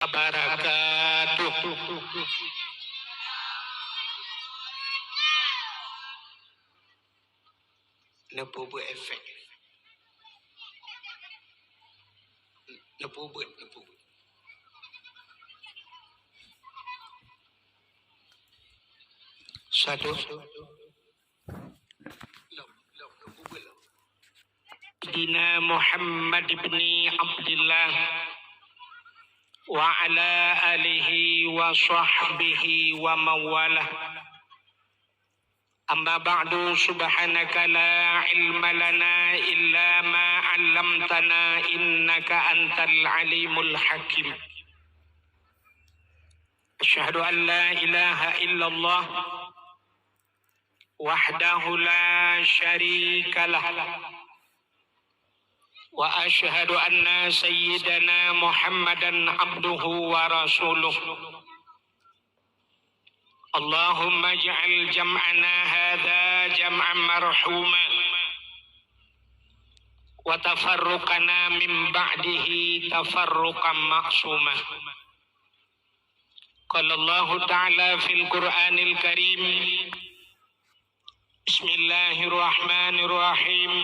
Wabarakatuh. Nepo buat efek. Nepo buat. Satu. Dina Muhammad ibn Abdullah wa ala alihi wa sahbihi wa mawalah. Amma ba'du, subhanaka la ilma lana illa ma 'allamtana innaka antal alimul hakim. Asyhadu an la ilaha illallah wahdahu la syarika lah. Wa asyhadu anna sayyidana Muhammadan abduhu wa rasuluh. Allahumma ij'al jam'ana hadha jam'an marhuma wa tafarruqana min ba'dihi tafarruqan ma'suma. Qala Allah Ta'ala fil Qur'anil Karim. Bismillahirrahmanirrahim.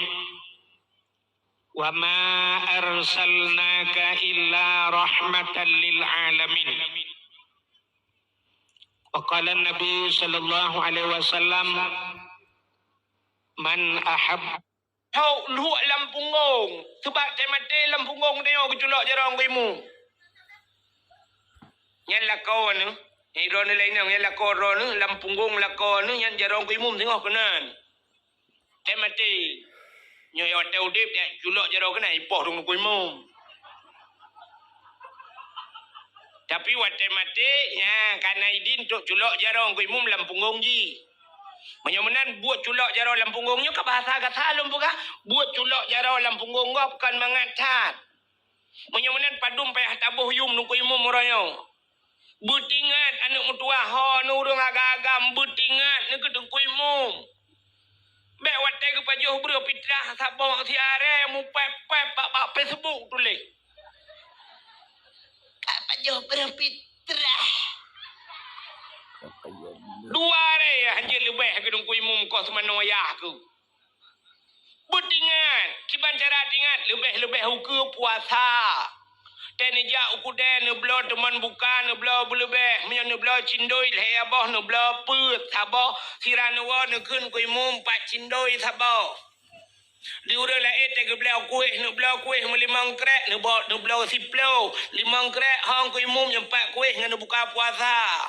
Wa ma arsalnaka illa rahmatan lil alamin. Wa qala Nabi sallallahu alaihi wasallam, man ahab hau luak lampungong sebab temate lampungong tengok keculak jarang kuimu. Yang lakon ni, yang ron lain yang lakon ron lampungong lakon ni yang jarang kuimu tengok kenan. Temate nyoy hotel dip dia culak jarang kena ipoh dong kuimu. Tapi wate mati ya kana idin tok culak jarang kuimu lampungong ji. Menyemenan buat culak jarang lampungongnya ke bahasa kata lumpuka buat culak jarang lampungong bukan mengatat. Menyemenan padum payah tabuh yum nu kuimu moranyo. Butingat anak mutua ho nurung agak-agam butingat ni kedengkuimu. Bek watai ke pajuh bro fitrah sabong siare mu pep-pep pak Facebook tulis. Kak pajuh bro fitrah. Dua re anjir lebih kedengkuimu kau semana wayah ku. Butingat kiban cara tingat lebih hukum puasa. Tenija uku den neblo teman bukan neblo belebeh menyan neblo cindoi le abah neblo put sabah siranawa nekun kuimu pat cindoi sabah diure la ete ke blau kuih neblo kuih melimang krek neblo siplo limang krek hang kuimu nyempat kuih ngan buka puasa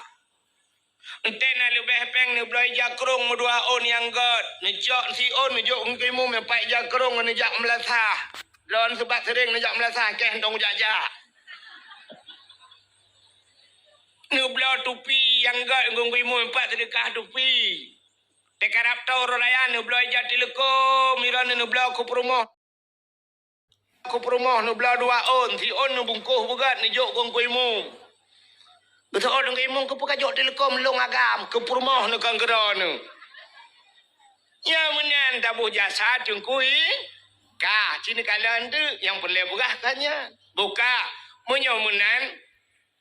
entena lebih peng neblo jakrung medua on yang god nejak si on nejak kuimu nyempat jakrung nejak melasah lon sebab sering nejak melasah keh dong jajak. Nublau tupi yang gak ngungkuimu empat sedekah tupi. Tekarap tau rolayan nublau ijat telekom miran nublau ku perumoh. Ku perumoh nublau dua on si on nubungkuh bugat nijok ngungkuimu. Betul on ngungkuimu ku pekajok telekom long agam ku perumoh nu kanggeron. Ya menan tabuh jasa tungkui. Ka cini kalian tu yang perlu buka tanya. Buka menyomunan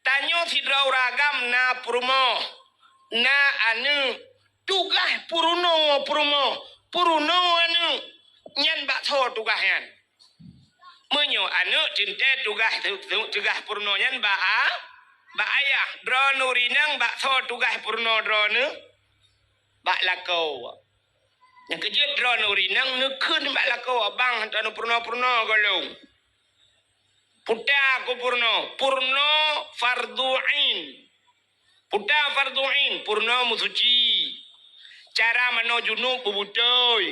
tanyo sidrau ragam na purmo na anu tugas puruno anu nyan bakso tugasnya menyo anu cinte tugas purno nyan ba ayah drone rinang bakso tugas purno drone bak lakau yang kejut drone rinang nekun bak lakau abang tanu purno golong Puta aku purno fardu'in. Puta fardu'in, purno musuci. Cara mano junub bubutoy.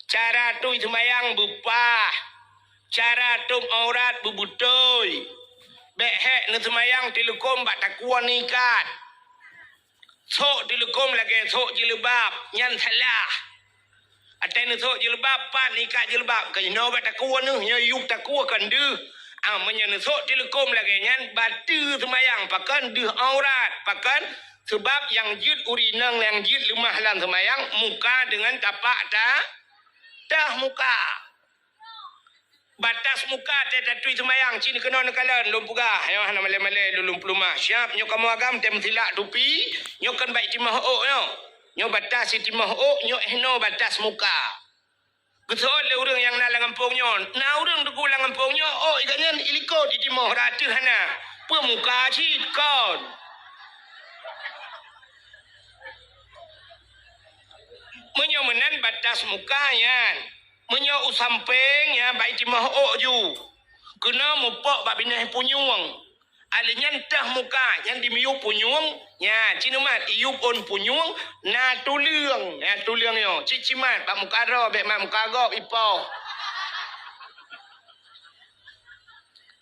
Cara tu semayang bupah. Cara tu aurat bubutoy. Behek ne semayang telekom bak takuan ikat. Sok telekom lagi sok jilbab, nyan salah. Atai ne sok jilbab pan ikat jilbab. Kena bak takuan ne, nyayuk takuan kan deh. Menyenusuk telekom lagi nyan batu semayang pakan dih aurat pakan sebab yang jid urinang yang jid lemah lan semayang muka dengan tapak dah muka batas muka teta tui semayang cini kena nekalan lumpugah yo hana male-male lulum pluma siap nyo kamu agam tem silak tupi nyo kan baik timah nyo batas timah nyo ehno batas muka betul le urang yang nalang kampung nyo na urang tu kulang kampung nyo ikannya iliko di timah ratu hana pemuka cit kon menyomenan batas muka yan menyo usampeng ya baik timah ju kena mupok bab binah punyuang alinya entah muka yang dimiu punyuang ya cinumat iup on punyuang na tuliang ya tuliang yo cicimat bab muka ro bek mak muka gop ipo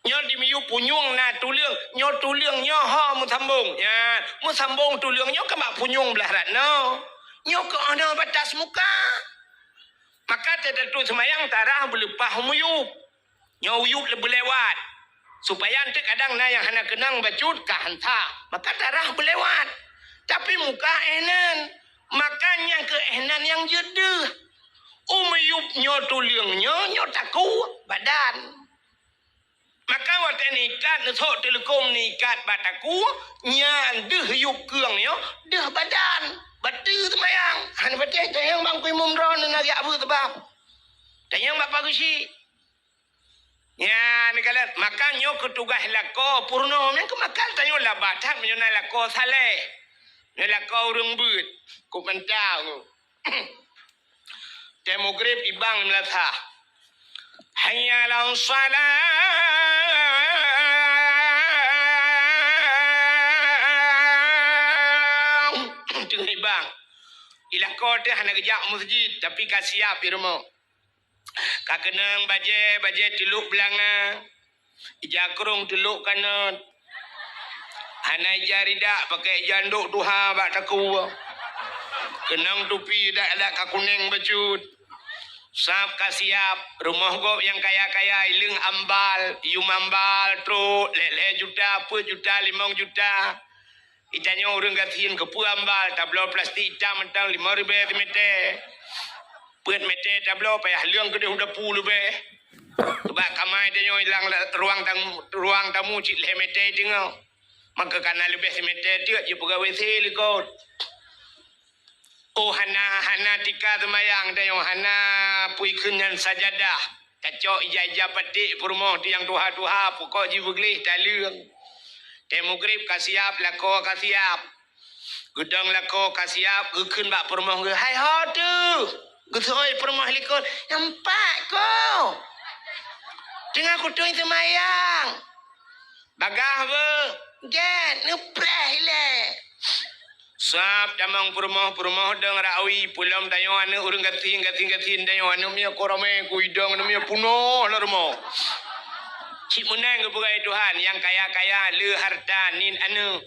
nyo dimiu punyuang na tuliang nyo ha mu sambung ya mu sambung tuliang nyo ke mak punyuang belah ratno nyo ke ana batas muka maka tertentu semayang tarah berlepah muyup nyuyup berlewat supaya nanti kadang na yang hana kenang bacut kah hanta maka tarah berlewat tapi muka enan makanya ke enan yang jedeh umuyup nyo tuliang nyo taku badan maka watan ikat nesok telekom ni ikat bataku nyan deh yup keung nyo deh badan batu semayang han betul tayang bang kui mumron na ya abu sebab tayang bapa gusi ya nikalat makanya ketugas lako purno yang kemakal tayo labatan menyona lako saleh ne lako urang beut ku mentau demograf ibang melatha hayya la salat bang ilah kota hana kejak masjid tapi kasiap irmo kakenang baje tiluk belanga ijakrung tiluk kanan hana jarida pakai janduk duha bak taku kenang tupi dak kakuning becut sap kasiap rumah gop yang kaya-kaya ileng ambal ium ambal tro lele juta 10 juta 5 juta itanya orang gatiin ke ambal tablo plastik hitam mentang 5,000 meter puat meter tablo payah liang gede udah 10 be sebab kamai dia hilang ruang tamu cik le meter tengok maka kana lebih meter dia je pegawai selikot hana tika semayang dia hana pui kenyan sajadah kacau ijah petik perumah tiang tuha pokok jiwa gelih talung demograf kasiap lako kasiap gudang lako kasiap gukun bak perumah ge hai ho tu gusoi perumah likut nampak ko tengah kutung semayang bagah be gen nupreh le sap damang perumah deng rawi pulam dayo anu urang gatin dayo anu mia korame kuidong anu mia puno larmo cik menang kepada Tuhan yang kaya-kaya le harta nin anu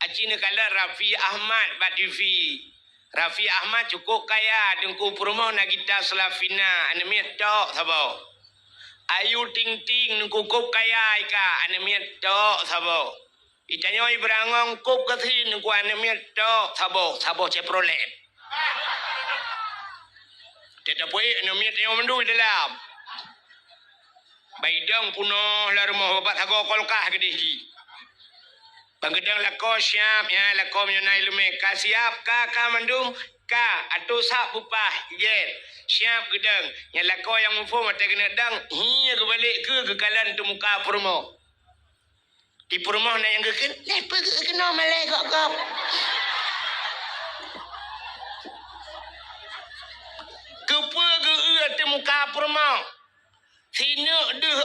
acina kala Rafi Ahmad Badivi Rafi Ahmad cukup kaya dengku perumah nagita Selafina anu mia tok sabo Ayu Ting Ting dengku kup kaya ika anu mia tok sabo itanya ibrangong kup ketin dengku anu mia tok sabo Chevrolet tidak boleh anu mia tanya mendu dalam baidang puno la rumah babat hago kolkah gede ji bangedang lako siap ya lako menyonai lume ka siap ka mandum ka atu sap bupah jet siap gedang ya lako yang mufo mata kena dang hiya ke balik ke kalan tu muka perumah di perumah na yang geken lepa ke kena malai kok kepa ke tu muka perumah sina deh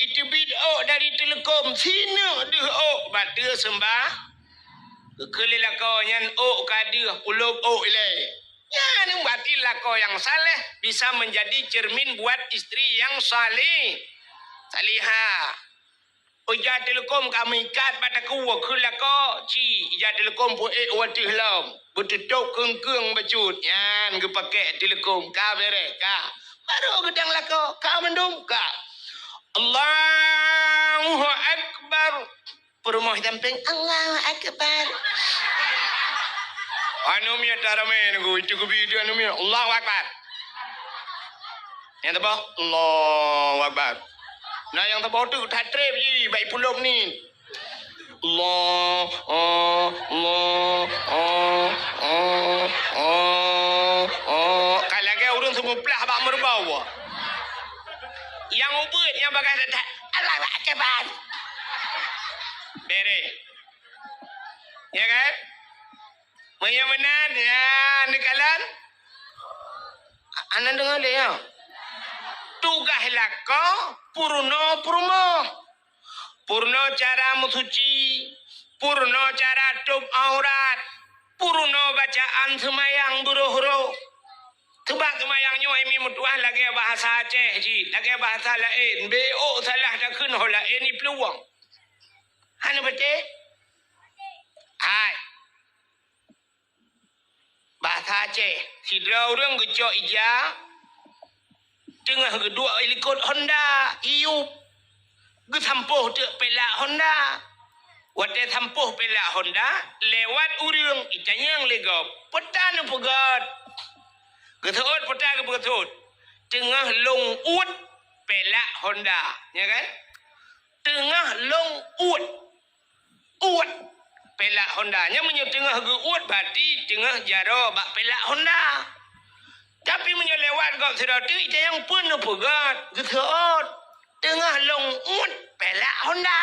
itu bid dari telekom sina deh batu sembah kekelilah kau yang kadir ulub ile ya ni batilah kau yang saleh bisa menjadi cermin buat istri yang salih salihah ujar telekom kami ikat pada kuwa kula kau ci ujar telekom pu wati lam betutuk kengkeng becut yan ke pakai telekom ka bere ka baru gedang lako kau mendung ka Allahu Akbar perumah damping Allahu Akbar anu mia tarame ngu itu video anu mia Allahu Akbar Yang tebak Allahu Akbar. Nah yang tebak tu tatrib je baik pulung ni. Allah kalau kan orang semua pelah bak merbau. Yang ubud yang bagai tak Allahu Akbar. Bere. Ya kan? Maya menan ya nekalan. Anak dengar le ya. Tugaslah kau purno purmo. Purno cara mensuci, purno cara tutup aurat, purno bacaan semayang buruh-buruh. Sebab semayang nyo imi mutuah lagi bahasa Aceh ji, lagi bahasa lain. BO salah dah kena lain ni peluang. Hana betul? Hai. Bahasa Aceh, sidra orang gecok ija, tengah kedua ikut Honda, iup. Gesampuh tu pelak Honda. Wate sampuh pelak Honda lewat urang itanyang legop. Petan pegat. Getut petan ke pegatut. Tengah long ut pelak Honda, ya kan? Tengah long ut. Ut pelak Honda. Nya menyo tengah ge ut berarti tengah jaro bak pelak Honda. Tapi menyo lewat gop sedatu itanyang pun pegat. Getut tengah long ut pelak Honda.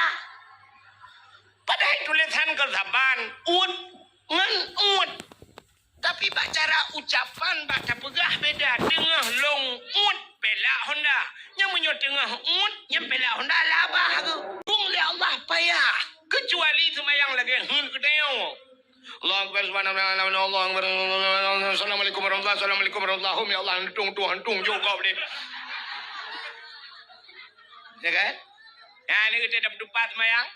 Padahal tulisan kezaban ut ngan ut. Tapi cara ucapan baca pegah beda. Tengah long ut pelak Honda. Yang menyo tengah ut yang pelak Honda labah ke. Bung le Allah payah. Kecuali semayang lagi ketayang. Allah Akbar subhanahu wa ta'ala. Allah Akbar. Assalamualaikum warahmatullahi wabarakatuh. Assalamualaikum warahmatullahi wabarakatuh. Ya Allah tung Tuhan tung juga boleh. Ya kan? Ya ni kita dapat dupat semayang.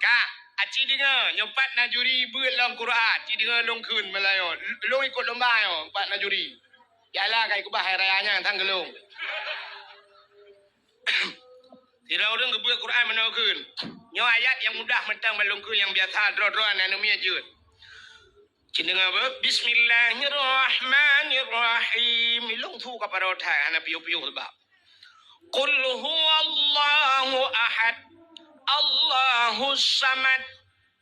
Kak, aci dengar nyopat najuri beut dalam Quran. Aci dengar long kun Melayu. Long ikut lomba yo, empat najuri. Yalah kai kubah hari rayanya tang gelung. Tidak orang kebuat Quran mana kun. Nyo ayat yang mudah mentang balung kun yang biasa dro-droan anu mi ajut. Cin dengar apa? Bismillahirrahmanirrahim. Long tu ka parota ana piu-piu sebab. Qul huwallahu ahad. Allahus samad.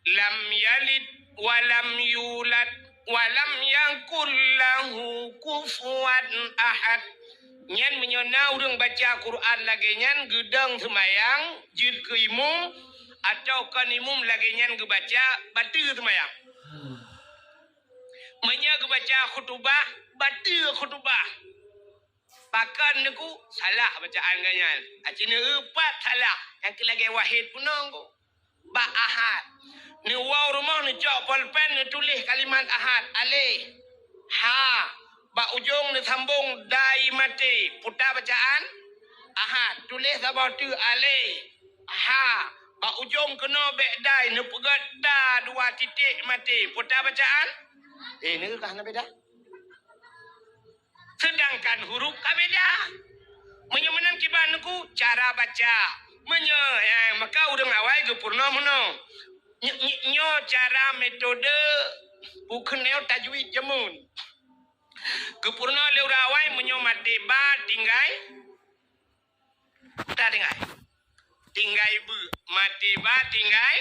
Lam yalid wa lam yulad wa lam yakul lahu kufuwan ahad. Nyan menyona urang baca Quran lagi nyan gedang semayang jid ke imum atau kan imum lagi nyan ke baca batu semayang. Menya ke baca khutbah batu khutbah. Pakan niku salah bacaan ganyan. Acina empat salah. Yang lagi wahid punang ko. Ba ahad. Ni waw rumah ni cok pulpen ni tulis kalimat ahad. Alih. Ha. Ba ujung ni sambung dai mati. Putar bacaan ahad. Tulis sabah tu alih. Ha. Ba ujung kena bek dai. Ni pegat da dua titik mati. Putar bacaan. Ni ke kahna beda? Sedangkan huruf kabeda. Menyemenang kiban ku cara baca. Maka udang awal ke purna mana. Nyo cara metode bukan neo tajwid jamun. Ke purna leu rawai menyo mate ba tinggai. Tak tinggai. Tinggai bu mate ba tinggai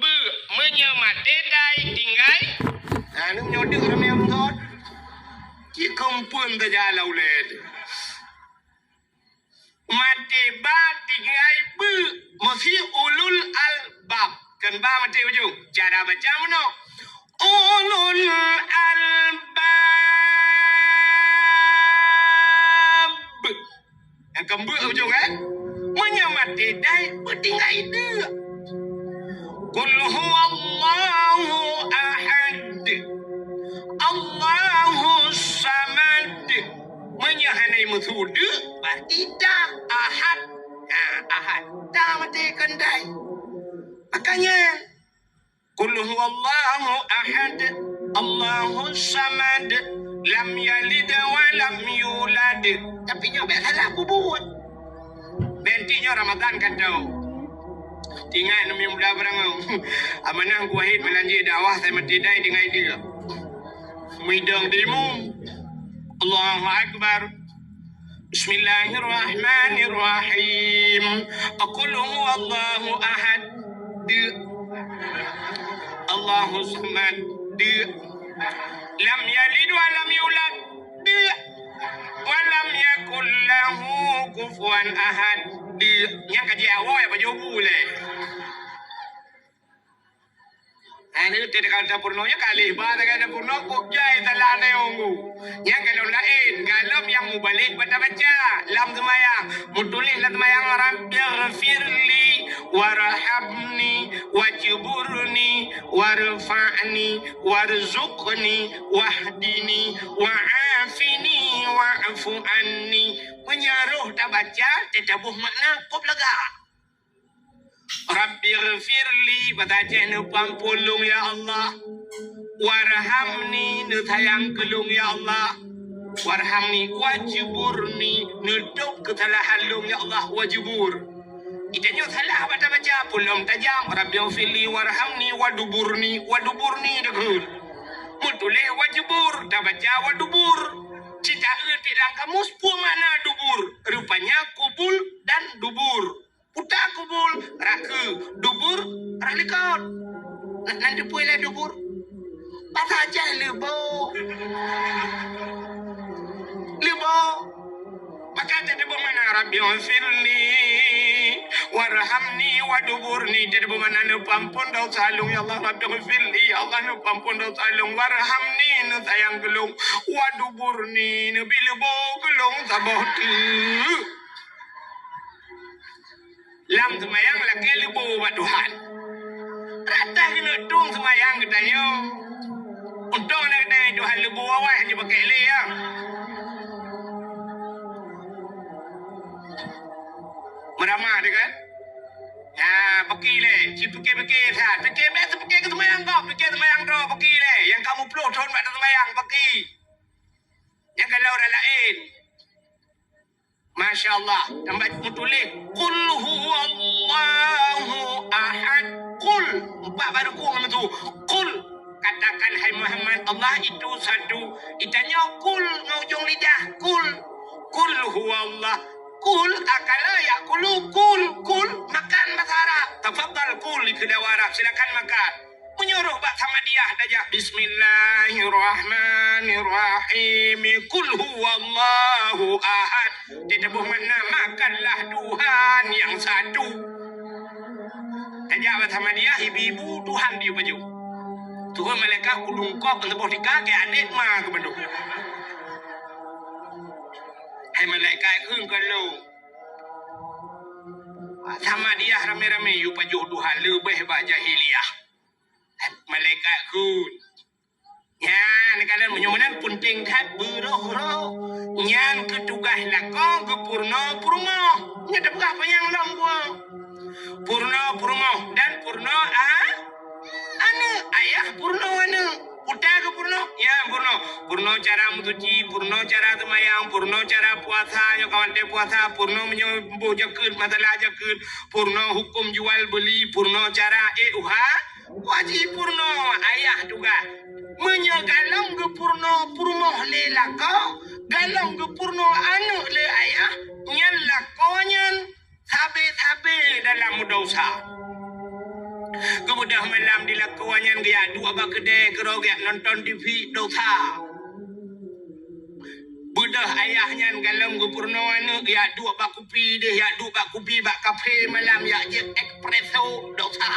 bu menyo mate dai tinggai. Anu nyo deng ramai amthot. Ki kumpun terjalau led. Mati ba tinggai bu masih ulul albab. Kan ba mati ujung. Cara baca mana? Ulul albab. Yang kembu ujung kan? Menyamati dai bertinggai dia. Qul huwallahu ahad. Allahu samad. Menyahanai musudu berarti dah ahad. Ahad dah mati kendai. Makanya Qul huwallahu ahad. Allahu samad. Lam yalid wa lam yulad. Tapi nyoba salah bubut. Bentinya Ramadan kan tahu. Tinggal nami muda barang. Amanah kuahid melanjir dakwah saya mati dai dengan dia. Midang demo Allahu Akbar Bismillahirrahmanirrahim. Qul huwallahu ahad. Allahu samad. Lam yalid wa lam yulad. Wa lam yakul lahu kufuwan ahad. Yang kaji awal ya baju boleh. Ini tidak kalau purnonya kali pada kada purno kubjai talane ungu. Yang kalau lain galam yang mubalik pada baca lam semayang mutulih lam semayang Rabbighfirli warhamni wajburni warfa'ni warzuqni wahdini wa'afini wa'fu anni. Menyaruh tak baca tetabuh makna kop lega. Rabbighfirli bataja nu pampulung ya Allah. Warhamni nu sayang kelung ya Allah. Warhamni wajburni nutup kesalahan lung ya Allah wajbur. Itanya salah baca pulung tajam. Rabbighfirli warhamni waduburni degul. Mutuleh wajbur tak baca wadubur. Cita tidak kamu sepuluh mana dubur. Rupanya kubul dan dubur. Puta kubul raku dubur ralikot. Nanti puila dubur. Apa aja lebo. Maka jadi bagaimana Rabbighfirli warhamni waduburni. Jadi bagaimana nu pampun dosa lung ya Allah. Rabbighfirli ya Allah nu pampun dosa lung. Warhamni nu sayang gelung. Waduburni nu bilebo gelung saboti. Lam semayang lagi libu buat Tuhan. Rata kena tung semayang kita yo. Untung nak kena Tuhan libu awal hanya pakai le ya. Meramah dia kan? Ya, pakai le. Si pakai sah. Pakai biasa pakai ke semayang kau. Pakai semayang tu pakai le. Yang kamu peluk tahun pada semayang pakai. Yang kalau orang lain. Masya Allah. Tambah tulis. Qul huwallahu ahad. Qul. Empat baru qul itu. Qul. Katakan hai Muhammad. Allah itu satu. Itanya qul. Ngujung lidah. Qul. Qul huwallah. Qul. Akala ya qulu. Qul. Makan bahasa Arab. Tafadhal qul. Kedua Arab. Silakan makan. Menyuruh bak sama dia saja. Bismillahirrahmanirrahim. Qul huwallahu ahad. Tidak bermakna makanlah Tuhan yang satu. Saja bak sama dia ibu Tuhan dia baju. Tuhan malaikat kulungkop untuk boleh kaki adik mah ke bentuk. Hai malaikat keng kalau sama dia rame-rame yu baju Tuhan lebih bak jahiliyah. Malaikat kun. Ya, kalau menyumanan punting tak beroh-roh. Yang ketugas lakon ke purno. Nyata bukan apa yang lambua. Purno. Dan purno ane. Ayah purno ane. Puta ke purno? Ya, purno. Purno cara mencuci, purno cara semayang, purno cara puasa. Yang kawan dia puasa, purno menyembuh jakut, masalah jakut. Purno hukum jual beli, purno cara wajib purno ayah juga menyegalong ke purno le lako galong ke purno anu le ayah nyan lakonyan tabe dalam dosa kemudian malam dilakuannya gaya dua bakede kerogak nonton TV dosa budah ayahnya galong ke purno anu ya dua bak kopi deh ya dua bak kopi bak kafe malam ya jet espresso dosa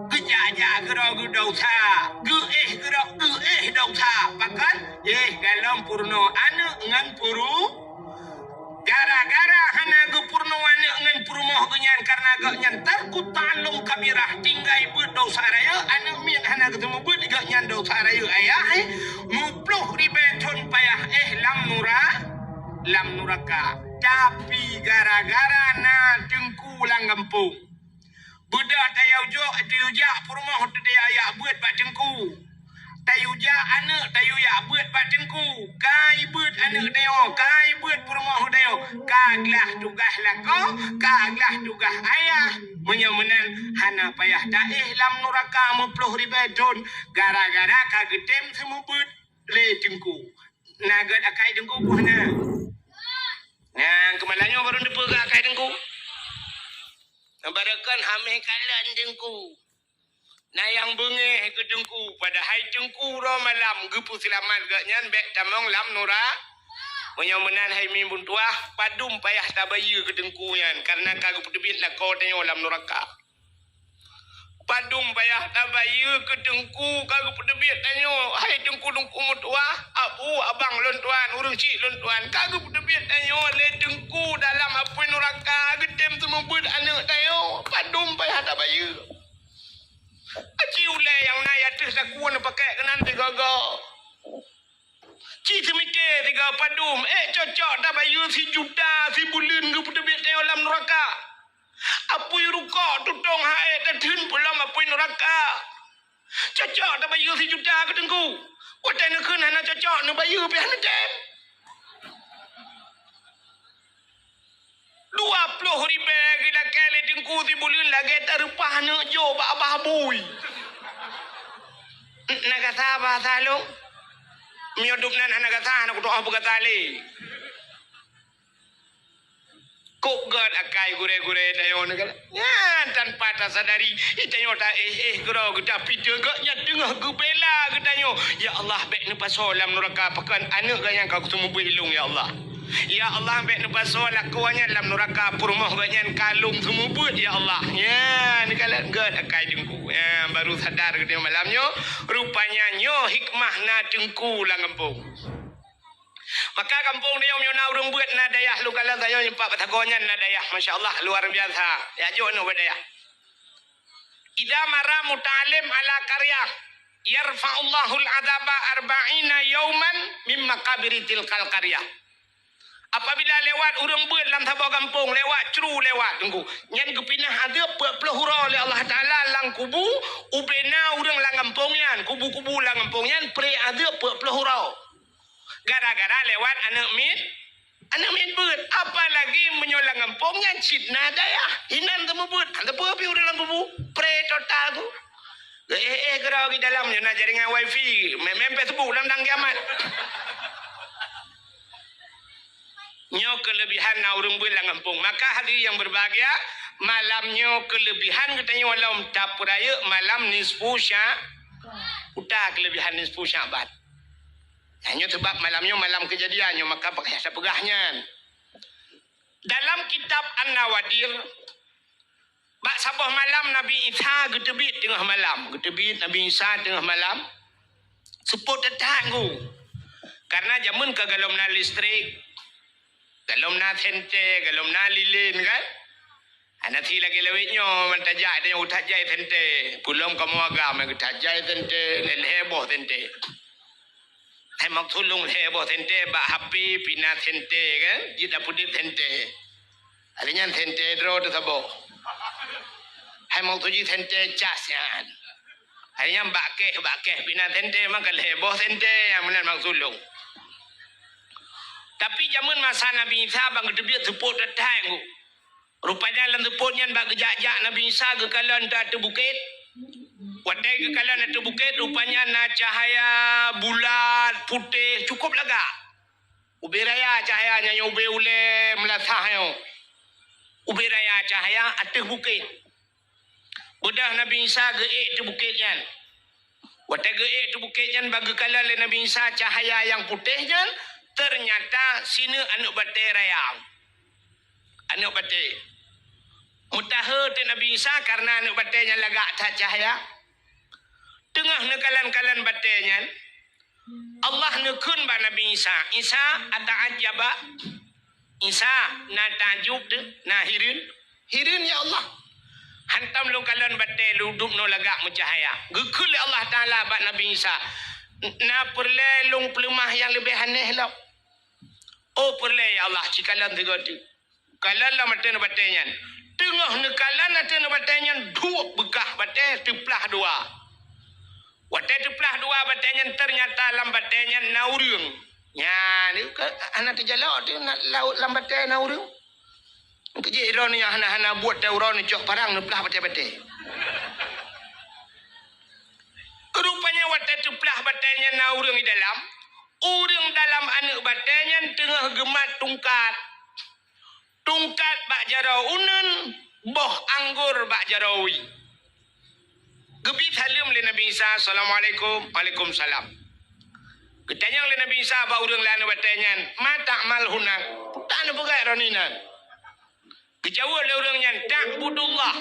Kejaja gerok dosa, gerok dosa. Bahkan, dalam purno ane ngan puru, gara-gara hana ge purno ane ngan purmoh genyan karena ge nyantar ku talung kabirah tinggai ber dosa raya ane min hana ge temu ber ge nyan dosa raya ayah mupluh ribeton payah lam nuraka. Tapi gara-gara na tengkulang gempung. Budak tayuja purmoh tu dia ya buat batengku. Tayuja anak tayuya buat batengku. Kai buat anak dia, kai buat purmoh dia. Kaglah tugas lako, kaglah tugas ayah. Menyamanan hana payah daih lam nuraka 10,000 ton. Gara-gara kagetem semua buat le tengku. Naga akai dengku puhna. Nah, kemalannya baru depa akai dengku. Nambarakan hameh kalan dengku. Nah yang bengeh ke dengku pada hai dengku ro malam gepu selamat gaknyan bek tamong lam nura. Menyomenan hai mimbun tuah padum payah tabayu ke dengku yan karena kagu pedebit lah kau tanyo lam neraka. Padum payah tabayu ke dengku kagu pedebit tanyo hai dengku mutua abu abang lontuan urung cik lontuan kagu pedebit tanyo le dengku dalam apa neraka gedem semubut anak tanyo padum payah tabayu. Aci ulai yang naya tu sakuan pakai kenan tiga-tiga. Ci semikir tiga padum. Cocok tak bayu si juta si bulan ke pedebit tanyo lam neraka. Apui rukak tutong hae tertun pulang apui neraka. Cocok tak bayu si juta ke tengku. Watai nak kena nak cocok nak bayu pihak nadem. 20 ribu kita kali tengku si bulan lagi terupah nak jo abah bui. Nak kata apa salung? Miyodup na kata nak doa buka tali. Kok god akai gure-gure tayo nak. Ya tanpa tak sadari itayo ta gero kita pidul gaknya tengah gebela ketanyo. Ya Allah bek ne pasolam neraka pakan anak gayang kau semua hilung ya Allah. Ya Allah bek ne pasol lakuannya dalam neraka purmoh gaknya kalung semua buat ya Allah. Ya ni kalau god akai dengku. Ya baru sadar ketanyo malamnya rupanya nyo hikmah na dengku lang kampung. Maka kampung dia punya urang buat na dayah lu kalau saya nyempak patagonyan na dayah masya-Allah luar biasa. Ya jo no dayah. Idza mara muta'alim ala qaryah yarfa'ullahu al-'adaba 40 yawman min maqabiri tilkal qaryah. Apabila lewat urang buat dalam tabau kampung lewat cru lewat tunggu. Nyan kepinah ada 40 hura oleh Allah Taala lang kubu ubena urang lang kampung yan kubu-kubu lang kampung yan pre ada 40 hura. Gara-gara lewat anak min buat apalagi menyolang kampungnya citna daya hinan temu buat anda pergi dalam bubu pre total tu gerau di dalamnya nak jaringan wifi memang Facebook dalam kiamat nyo kelebihan na urang buat dalam kampung maka hari yang berbahagia malamnya kelebihan katanya walau tapuraya malam nisfu sya udah kelebihan nisfu syabat. Hanya sebab malamnya malam kejadiannya maka pakai sapegahnya. Dalam kitab An-Nawadir bak sabah malam Nabi Isa getebit tengah malam. Getebit Nabi Isa tengah malam. Seput tetanggu. Karena jamun ke galomna listrik. Galomna sente, galomna lilin kan. Nanti lagi lewitnya mentajak dia utajai sente. Pulang kamu agam utajai sente, lelheboh sente. Hai mak tulung heboh sente ba happy pinat sente kan jida pudit sente alinya sente dro tu sabo hai mak tuji sente cas yan alinya bakeh pinat sente maka heboh sente yang benar mak tulung tapi zaman masa Nabi Isa bang debiat support datang rupanya lan supportnya bang gejak Nabi Isa ke kalan tu bukit. Wadai ke kalan itu bukit rupanya na cahaya bulat putih cukup lega. Ubi raya cahayanya yang ubi ule melatah yang. Ubi raya cahaya atas bukit. Udah Nabi Isa geik itu bukitnya. Wadai geik itu bukitnya bagi kalan Nabi Isa cahaya yang putihnya ternyata sini anak batai raya. Anak batai. Mutaha te Nabi Isa karena anak batainya lega tak cahaya. Tengah nekalan-kalan batenya Allah nekun ba Nabi Isa. Isa ata'ajaba. Isa na tajub de na hirin. Hirin ya Allah. Hantam lu kalan batai lu duk no lagak mencahaya. Gekul Allah Taala ba Nabi Isa. Na perlelung pelemah yang lebih aneh lah. Oh perle ya Allah cikalan tiga tu. Kalan lah mata batenya. Tengah nekalan mata batenya dua bekah batai teplah dua. Watai teplah dua batenya ternyata dalam batenya naurung. Ya, ni anak terjalak tu nak laut dalam batai naurung. Kerja iron yang hana buat tauran ni cok parang neplah batai-batai. Rupanya watai teplah batenya naurung di dalam. Urang dalam anak batanya tengah gemat tungkat. Tungkat bak jarau unen, boh anggur bak jarawi. Gebi salam le Nabi Isa, Assalamualaikum, Waalaikumsalam. Ketanya le Nabi Isa bak urang lana batanya, mata mal hunak. Tak ada pegat roninan. Kejawab le urangnya, ta'budullah.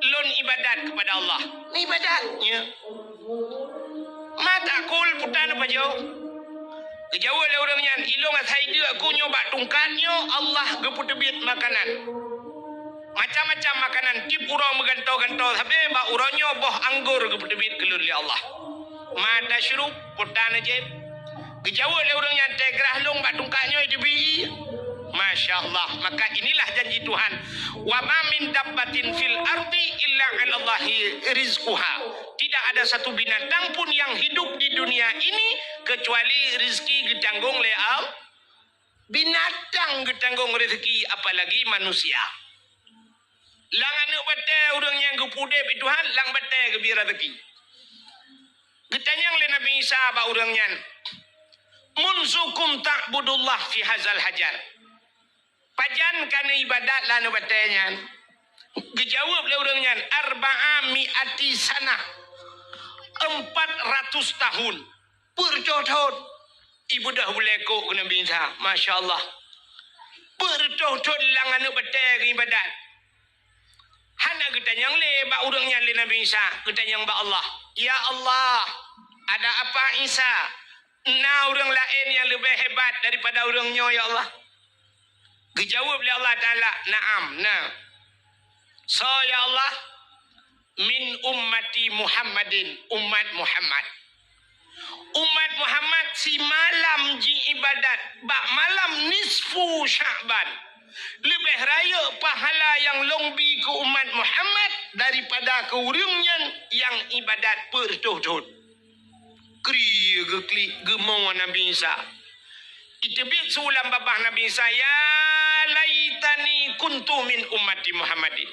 Lon ibadat kepada Allah. Ini ibadatnya. Mata kul putan apa jauh? Kejawab le orangnya, ilong asai dia aku nyoba tungkatnya Allah geputebit makanan. Macam-macam makanan tip urang megantau-gantau sampai bak urangnya boh anggur geputebit kelun li Allah. Mata syurup putan aja. Kejawab le orangnya tegrah long bak tungkatnya itu bi. Masya Allah. Maka inilah janji Tuhan. Wa ma min dabbatin fil ardi illa 'alallahi rizquha. Tidak ada satu binatang pun yang hidup di dunia ini kecuali rezeki ditanggung oleh Allah. Binatang ditanggung rezeki apalagi manusia. Lang anak bate orang yang gepude bi Tuhan lang bate gebi rezeki. Ditanyang le Nabi Isa ba orangnya. Munzukum ta'budullah fi hazal hajar. Pajan kana ibadat lana batanya. Dijawab le orangnya arba'a mi'ati sanah. 400 tahun. Berjodoh. Ibu dah boleh kok kena bintang. Masya Allah. Berjodoh lang anak batai ibadat. Hana ketanyang le ba orangnya le Nabi Isa. Ketanyang ba Allah. Ya Allah. Ada apa Isa? Na orang lain yang lebih hebat daripada orangnya ya Allah. Dijawab oleh Allah Ta'ala, na'am, nah. So, ya Allah, min ummati Muhammadin, umat Muhammad. Umat Muhammad si malam ji ibadat, bak malam nisfu Sya'ban. Lebih raya pahala yang longbi ke umat Muhammad daripada ke urangnya yang ibadat bertuh-tuh. Kriya geklik gemau Nabi Isa. Itebik sulam babah Nabi saya laitani kuntu min ummati Muhammadin.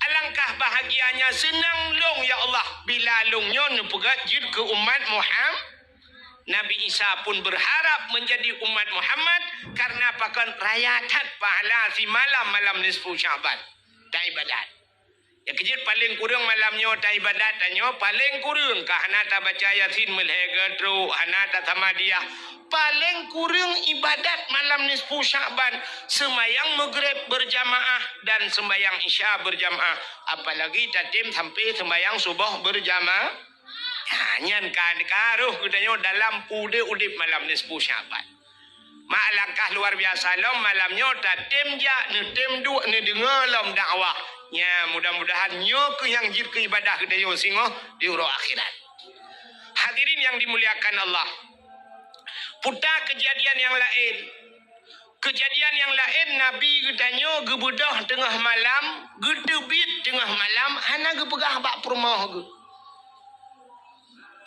Alangkah bahagianya senang long ya Allah bila longnya nepegat jid ke umat Muhammad. Nabi Isa pun berharap menjadi umat Muhammad karena pakan rayatan pahala si malam nisfu Syaban. Tak ibadat. Ya kejut paling kurang malamnya tak ibadat tanya paling kurang kahana tak baca Yasin melhega tru hana tak tamadiyah. Paling kurang ibadat malam nisfu Sya'ban semayang maghrib berjamaah dan sembayang isya berjamaah, apalagi tatim sampai sembayang subuh berjamaah. Nyan kan karuh katanya dalam pude udip malam nisfu Sya'ban. Alangkah luar biasa lom malamnya tatim ja netim dua ne dengar lom dakwah. Ya mudah-mudahan nyo ke yang jir ke ibadah katanya singo di urang akhirat. Hadirin yang dimuliakan Allah. Putar kejadian yang lain. Kejadian yang lain Nabi katanya gebedah tengah malam, gedebit tengah malam, hana gepegah bak perumah ge.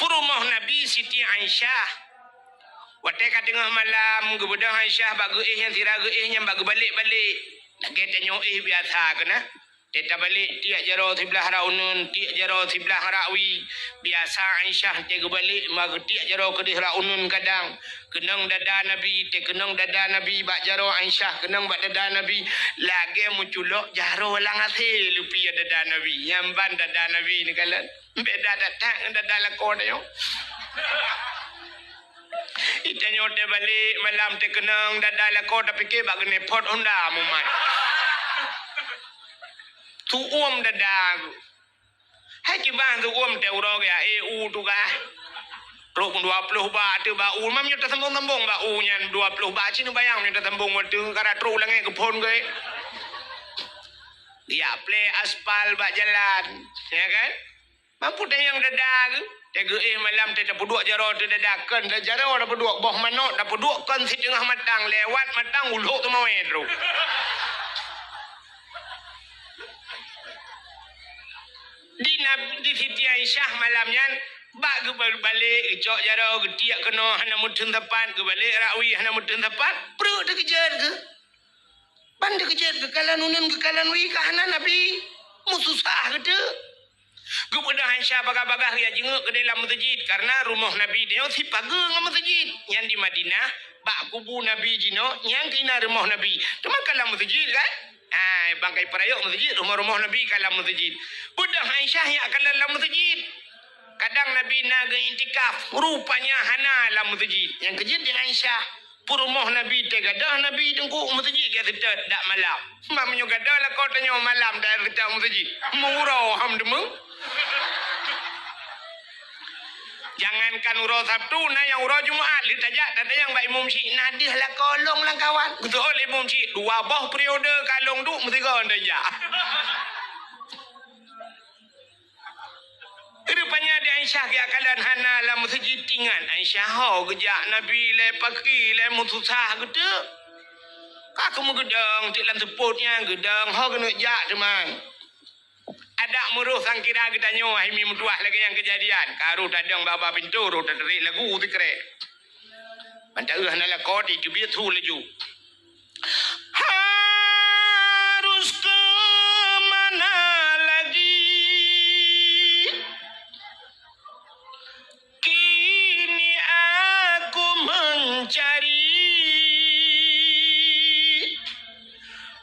Perumah Nabi Siti Aisyah. Watai kat tengah malam gebedah Aisyah bak geih yang tira geih yang bak balik-balik. Lagi tanya biasa kena. Kita balik tiak jaro sebelah raunun, tiak jaro sebelah rawi. Biasa Aisyah tiak balik mag tiak jaro kedih raunun kadang. Kenang dada Nabi, tiak kenang dada Nabi bak jaro Aisyah, kenang bak dada Nabi. Lagi muculok jaro lang hasil lupi dada Nabi. Nyamban dada Nabi ni kalan. Beda datang dada lakon yo. Itanya te balik malam te kenang dada lakon tapi ke bak nepot Honda mumat. Tu dadag. Hai kibang tu te urog ya EU tu kah. Rok 20 ba tu ba mam nyata sambung-sambung ba nyan 20 ba cinu bayang nyata sambung tu kara tru langai ke phone ge. Ya play aspal ba jalan, ya kan? Mampu yang dadag. Tega malam te dapat dua jaro te dadakan, da jaro dapat dua boh manok dapat dua kan si tengah matang lewat matang uluk tu mau tru. Di Siti Aisyah malamnya bak ke balik cok jaro getiak kena hana mutun tepat ke balik rawi hana mutun tepat perut dia kejar ke ban dia kejar ke kalan unen ke kalan wi ke hana Nabi mususah ke tu Kemudian Aisyah bagah-bagah ya jenguk ke dalam masjid karena rumah Nabi dia si pagang masjid yang di Madinah bak kubu Nabi jino yang kena rumah Nabi. Tu makan masjid kan? Bangkai perayok masjid rumah-rumah Nabi kalam masjid. Budak Aisyah yang kalam masjid. Kadang Nabi naga intikaf rupanya hana dalam masjid. Yang kejut di Aisyah rumah Nabi tegadah Nabi tengku masjid ke tetap dak malam. Mak menyogadah lah kau tanya malam dak tetap masjid. Murau hamdemu. Jangankan urau Sabtu, nah yang urau Jumaat, lihat aja, tadi yang Mbak Imam Syed, nadih lah kolong lah kawan. Betul Imam Syed, 2 boh periode kalong tu, mesti kau anda aja. Rupanya di Aisyah ke akalan hana lah masjid tingan. Aisyah, ho, gejak Nabi le pagi le mutusah gitu. Kak kamu gedang, tiklan teputnya gedang, ho kena jak teman. Ada muruh sang kira kita nyoh himi mutuah lagi yang kejadian. Karu tadang baba pintu ro tadri lagu tikre. Pantai nala kodi tu biar tu laju. Harus ke mana lagi? Kini aku mencari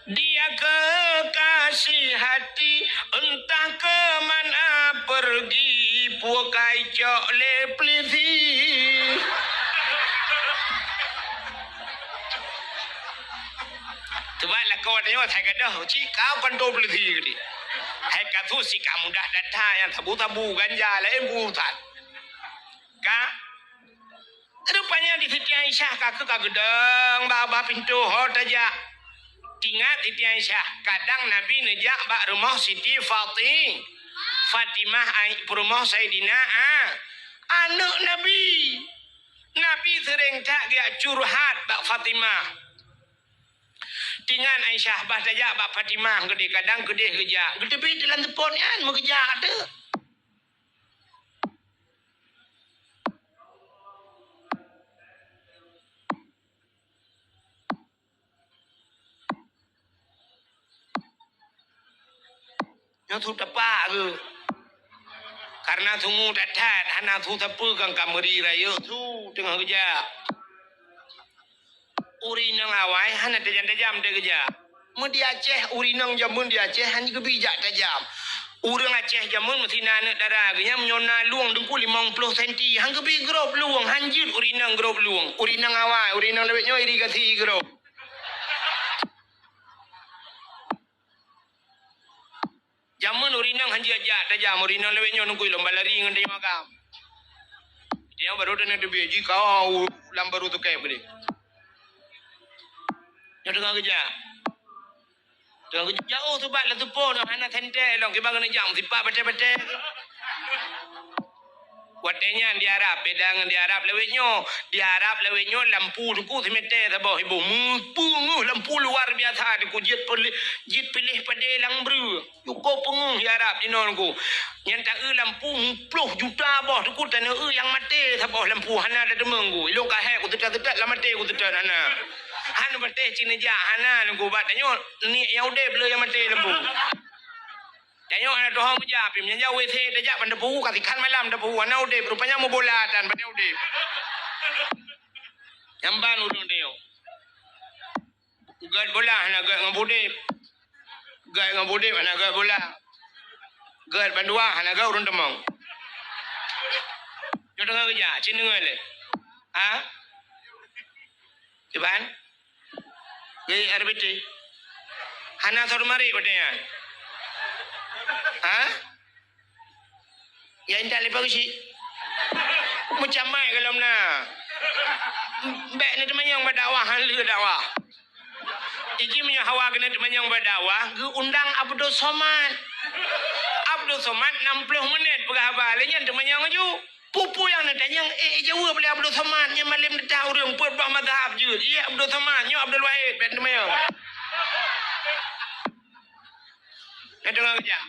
dia kekasih hati, entah ke mana pergi, pukai cok leplisi. Sebablah kau tengok saya kata, cik kau kontrol pelisi ke dia. Saya kata si kamu dah datang yang tabu-tabu ganja lah bukan. Kak, rupanya di Siti Aisyah kakak gedeng baba pintu hot aja. Ingat Siti Aisyah, kadang Nabi nejak bak rumah Siti Fatimah rumah Sayyidina anak Nabi. Nabi sering tak dia curhat bak Fatimah. Tingan Aisyah bah tajak bak Fatimah gede kadang gede kerja. Gede pi dalam telefon kan mau kerja ada. Yang tu tepak ke. Karena tunggu datat, anak tu tepu kang kameri raya tu tengah kerja. Uri nang awai, anak tajam-tajam dia kerja. Mudi Aceh, uri nang jamun di Aceh, hanya kebijak tajam. Urang Aceh jamun mesti nanak darah, kanya menyona luang dengku 50 cm. Hang kebi gerop luang, hanjut uri nang gerop luang. Uri nang awai, uri nang lebihnya irigasi gerop. Jamun urinang hanji aja tajam urinang lewetnya nunggu lomba lari dengan dia makam. Dia baru dan ada beji kau lambaru tu kayak begini. Yang tengah kerja. Tengah kerja jauh tu bat lah tu pun anak tente long kita kena jam siapa bete-bete. Watenya di Arab beda dengan di Arab lewetnya lampu tu ku semete tabah ibu mupu lampu luar biasa ku jit pilih pada lang bru yuko pengung di Arab di non ku yang tak lampu 10 juta bah tu ku tanah yang mati tabah lampu hana ada demeng ku ilong kahe ku tetat lah mati ku tetat hana hana mati cina jah hana ku bat tanyo ni yang udah bela yang mati lampu. Tengok anak doang menjawab, menjawab WC dejak pada buku katikan malam dah buku anak udah rupanya mau bola dan pada udah. Yang ban urung dia. Gad bola anak gad ngabudip. Gad ngabudip anak gad bola. Gad bandua anak gad urung temang. Jom tengah kerja, cina ngale. Iban? Gay RBT. Anak sormari padanya. Ya indah lepas usi. Macam mai kalau mana. Bek ni teman yang berdakwah, hanli dakwah. Iki punya hawa kena teman yang berdakwah, undang Abdul Somad. Abdul Somad 60 menit berapa lainnya teman yang maju. Pupu yang nak tanya, jawab boleh Abdul Somad yang malam dah tahu orang buat bah mazhab je. Iya Abdul Somad, nyo Abdul Wahid, bek teman yang. Nak dengar kerja.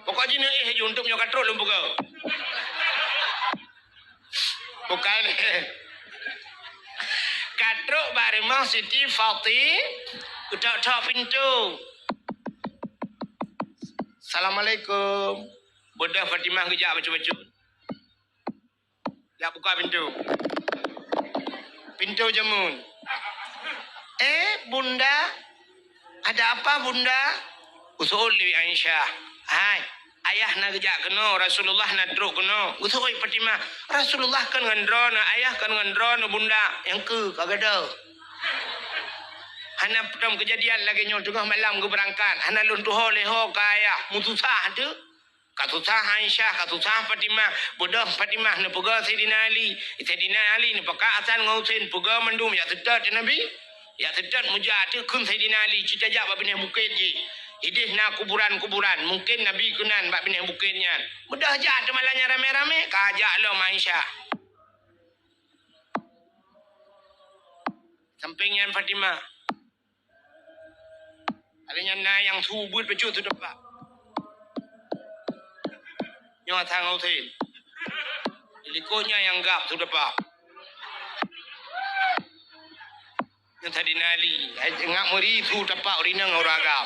Pokoknya ni untuk nyo katrol lumpuh kau. Bukan. Katrol bareng Siti Fatimah. Utak-utak pintu. Assalamualaikum. Bodoh Fatimah kejap baca-baca. Tak buka pintu. Pintu jamun. Bunda? Ada apa bunda? Usul li Aisyah. Hai, ayah nak kejap kena, Rasulullah nak teruk kena. Usul Fatimah. Rasulullah kan ngendro na ayah kan ngendro na bunda. Yang ke kagak ada. Hana pertama kejadian lagi nyo tengah malam ke berangkat. Hana luntuh leho ke ayah. Mutusah tu. Katusah Aisyah, katusah Fatimah. Bodoh Fatimah ni pega Sayyidina Ali. Sayyidina Ali ni peka Hasan Husain pega mendum ya sedat Nabi. Ya sedat mujah tu kun Sayyidina Ali cita jak bab bineh bukit je. Idih na kuburan-kuburan. Mungkin Nabi kunan bab bineh bukitnya. Mudah je tu malahnya rame-rame. Kajak lo Aisyah. Sampingnya Fatimah. Adanya na yang subut becu tu depan. Nyo Hasan Husain. Ilikonya yang gap tu depan. Yang tadi nali, ngak meri tu tepak urinang orang agam.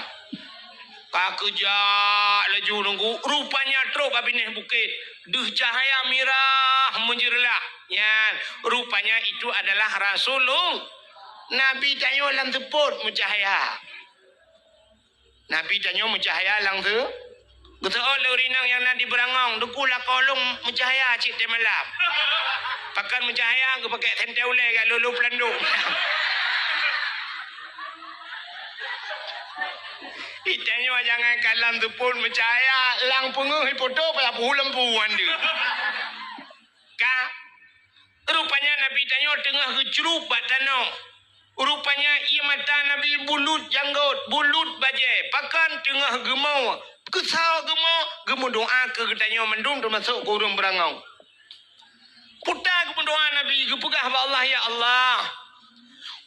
Kakejak laju nunggu, rupanya truk abineh bukit. Duh cahaya mirah menjerlah. Yan, rupanya itu adalah Rasulullah. Nabi tanya lang teput mencahaya. Nabi tanya mencahaya lang tu. Betul urinang yang nak diberangong, dukulah kolong mencahaya cik teh malam. Pakan mencahaya, aku pakai sente ulai kat lulu pelandung. Itanya jangan kalam tu pun mencahaya lang penguh foto pada lempuan dia. Ka rupanya Nabi tanya tengah kecurup batano. Rupanya ia mata Nabi bulut janggut, bulut baje, pakan tengah gemau. Kesal gemau doa ke katanya mendung termasuk kurung berangau. Putar ke doa Nabi, kepegah ba Allah ya Allah.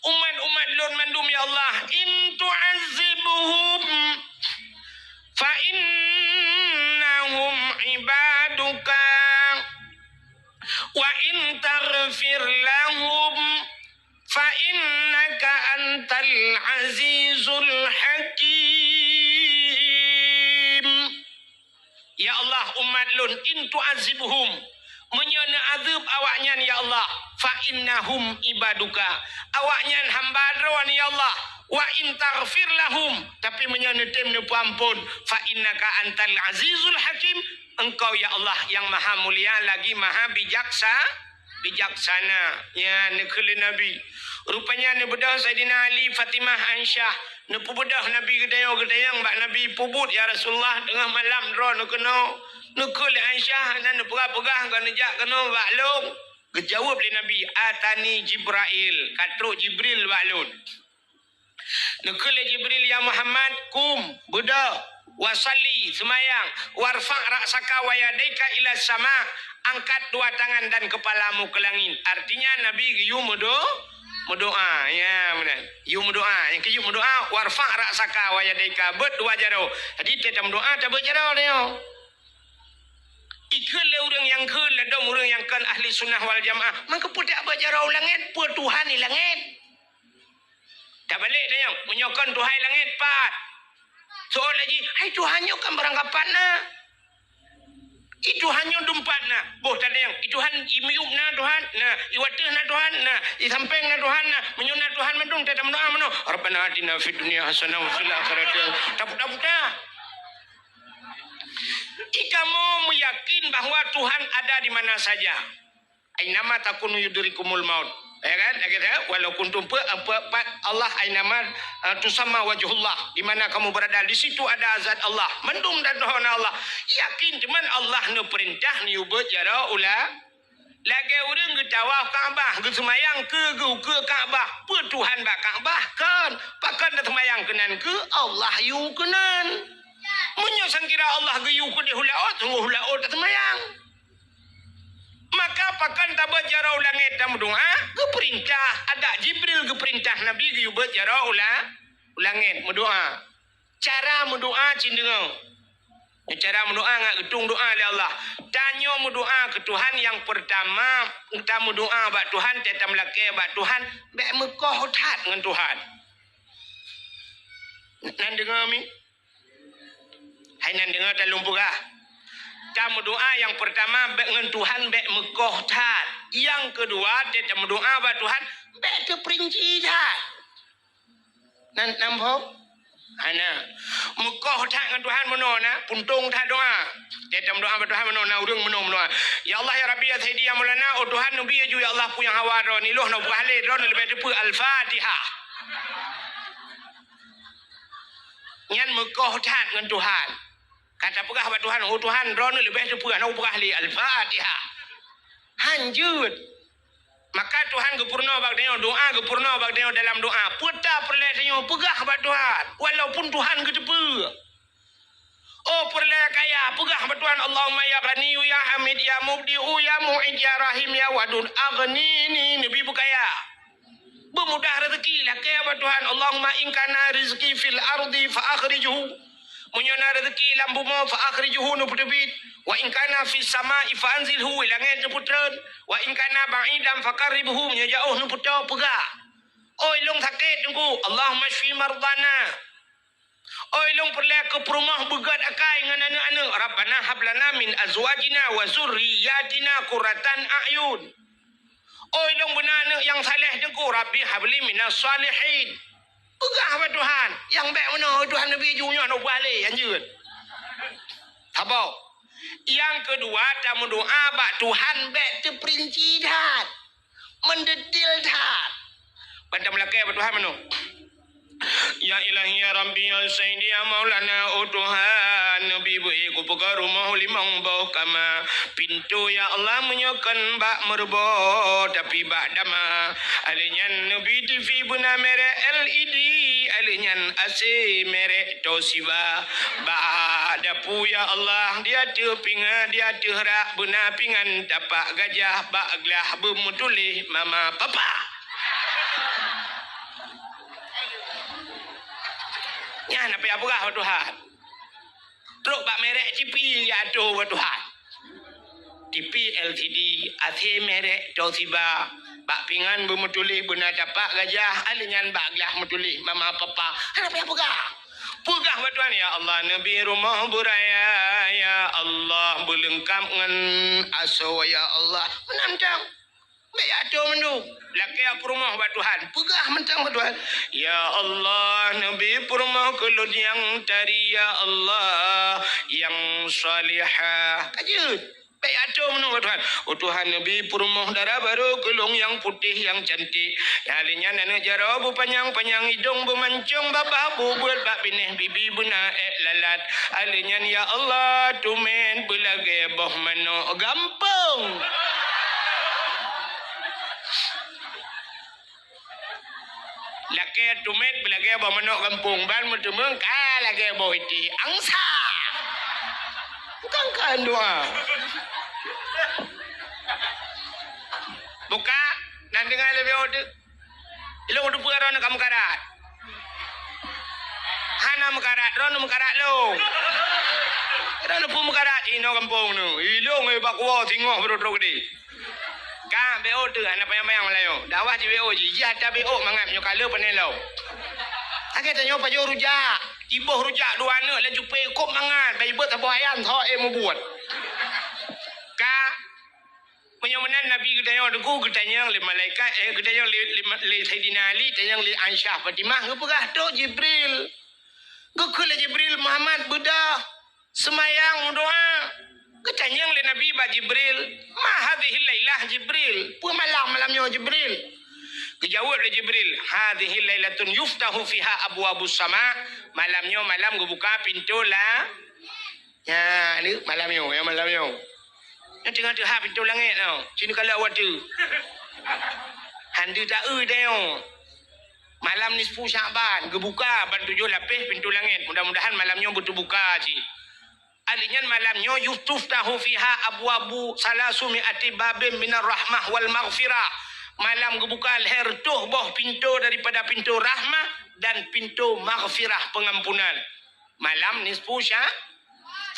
Umat-umat lon mandum ya Allah, in tu'azzibuhum fa innahum ibaduka wa in taghfir lahum fa innaka antal azizul hakim. Ya Allah, umat lon in tu'azzibuhum, menyana azab awaknya ya Allah, fa innahum ibaduka, awaknya hamba dron ya Allah, wa in taghfir lahum, tapi menyana tem ne ampun, fa innaka antal azizul hakim, engkau ya Allah yang maha mulia lagi maha bijaksana. Ya nekele Nabi rupanya ne bedah Sayyidina Ali, Fatimah, Aisyah ne pubedah Nabi gedayang bak Nabi pubut ya Rasulullah tengah malam dron kena nekele Aisyah nan pegah-pegah kan jak kena bak long. Kejawab oleh Nabi, atani Jibril, katru Jibril baklun. Nekele Jibril ya Muhammad, kum beda wasalli semayang, warfa' ra'saka wa yadaika ila sama, angkat dua tangan dan kepalamu ke langit. Artinya Nabi yu berdoa, ya benar. Yu berdoa, yang keyu berdoa, warfa' ra'saka wa yadaika, berdua jaro. Jadi kita berdoa tak berjaro dia. Ikut orang yang ke ladang orang yang kan ahli sunnah wal jamaah. Maka pudak berjarau langit, pun Tuhan di langit. Tak balik dia yang menyokong Tuhan langit pat. Soal lagi, hai Tuhannya kan beranggapan na. Itu hanya dumpat na. Boh tak ada yang, itu han imiup na Tuhan. Nah, iwatih na Tuhan. Nah, isampeng na Tuhan. Nah, menyunat Tuhan mendung, tak mendoa menu. Rabbana atina fid dunya hasanah wa fil akhirati. Tak. Jika mau meyakin bahawa Tuhan ada di mana saja, ainama takunu yudrikumul maut, ya kan? Walau kuntum Allah ainama tusamma wajhullah, di mana kamu berada di situ ada zat Allah, mendum dan Tuhan Allah. Yakin cuman Allah ne perintah ni ubet jara ula. Lagi orang ke tawaf Kaabah, ke semayang ke Kaabah, pe Tuhan bak Kaabah kan, pakan dah semayang kenan ke Allah yu kenan. Menyosang kira Allah geyu ke di hulaot, sungguh hulaot tak semayang. Maka pakan tabat jarau langit dan berdoa, ke perintah, ada Jibril ke perintah Nabi geyu bet jarau langit, berdoa. Cara berdoa cindengau. Cara berdoa ngak getung doa oleh Allah. Tanya berdoa ke Tuhan yang pertama, kita berdoa bak Tuhan, kita melaki bak Tuhan, bak Mekah hotat dengan Tuhan. Nan dengar mi? Hai nan dengar tak lumpur kah? Tamu doa yang pertama dengan Tuhan bek mekoh tat. Yang kedua dia tamu doa ba Tuhan bek terperinci tat. Nampak? Ana mekoh tat dengan Tuhan menona puntung tat doa. Dia tamu doa ba Tuhan menona urang menona. Ya Allah ya Rabbi ya Sayyidi ya Maulana oh Tuhan nabi ju ya Allah pu yang hawa ro ni loh no buhale ro lebih depu al-Fatihah. Nyan mekoh tat dengan Tuhan. Kata pegah buat Tuhan, oh Tuhan, rono lebih tu pegah, nak pegah li Al-Fatihah. Hanjut. Maka Tuhan gepurna bag dia doa, gepurna bag dia dalam doa. Puta perleh dia pegah buat Tuhan, walaupun Tuhan getepe. Oh perleh kaya, pegah buat Tuhan. Allahumma ya Ghani ya Hamid ya Mubdi'u ya Mu'id ya Rahim ya Wadud. Aghnini nabi bukaya. Bermudah rezeki lah kaya buat Tuhan. Allahumma in kana rizqi fil ardi fa akhrijuhu. Munyana rezeki lambu mo fa akhrijuhu nu putebit wa in kana fis sama'i fa anzilhu langit nu putreun wa in kana ba'idan fa qarribuhu nya jauh nu puto pegah oi long sakit tunggu Allahumma shfi mardana oi long perle ke perumah begat akai ngan anak-anak rabbana hab lana min azwajina wa zurriyyatina qurratan a'yun oi long benar yang saleh tunggu rabbi habli minas salihin. Pegah apa Tuhan? Yang baik mana Tuhan Nabi junya nak balik anjut. Apa? Yang kedua tamu doa bak Tuhan baik terperinci dah. Mendetil dah. Pada melakai apa Tuhan mana? Ya ilahi ya Rabbi ya Sayyidi ya Maulana oh Tuhan Nabi beri ku peka rumah limang bau kama pintu ya Allah menyokan bak merbo tapi bak dama alinyan Nabi TV buna merek LED alinyan AC merek Toshiba bak dapu ya Allah dia terpinga dia terrak buna pingan tapak gajah bak gelah bermutulih mama papa. Ya, nak payah berah Tuhan. Teruk bak merek TV ya tu Tuhan. TV LCD, AC merek Toshiba, bak pingan bermutulih benar dapat gajah, alingan bak gelah mutulih mama papa. Nak payah berah. Pegah Tuhan ya Allah Nabi rumah beraya ya Allah berlengkap dengan aso ya Allah menantang. Baik ada menu. Laki aku rumah buat Tuhan. Pegah mentang buat Tuhan. Ya Allah, Nabi rumah kelud yang tari ya Allah. Yang salihah. Kajut. Baik ada menu buat Tuhan. Oh Tuhan, Nabi rumah darah baru gelung yang putih yang cantik. Yang alinya nenek jarabu panjang-panjang hidung bermancung babah buat bak binih bibi buna lalat. Alinya ya Allah, tumen belage boh mano gampang. Laki tumet belagi bawa menok kampung ban mutumeng lagi bawa iti angsa bukan kan doa buka dan dengar lebih ode ilo udah pura kamu karat hana mekarat rono mekarat lo rono pun mekarat ino kampung nu ilo ngai bakwa tengok bro gede kan BO tu anak payang-payang Melayu. Dakwah di BO je. Ya ada BO mangap nyo kala penelau. Agak tanya pajo rujak. Tibuh rujak dua anak la jupe kop mangan. Bayi buat apa ayam tho mau buat. Ka menyemenan Nabi ketanya deku ketanya le malaikat ketanya le Sayyidina Ali ketanya le Aisyah Fatimah ngepegah tok Jibril. Gukul Jibril Muhammad bedah semayang doa. Ketanya oleh Nabi ba Jibril, ma hadhihi lailah Jibril, pu malam-malamnya Jibril. Kejawab oleh Jibril, hadhihi lailatun yuftahu fiha abwabus sama, malamnya malam buka pintu lah. Ya, ni malamnya, ya malamnya. Yang tengah-tengah pintu langit tau. Sini kalau awak tu. Handu tak tau. Malam ni 10 Syaban, gebuka ban 7 lapis pintu langit. Mudah-mudahan malamnya betul buka cik. Alinyan malamnya yuftahu fiha abwabu salasumi ati babim minar rahmah wal maghfirah. Malam kebuka leher tuh boh pintu daripada pintu rahmah dan pintu maghfirah pengampunan. Malam nisfu sya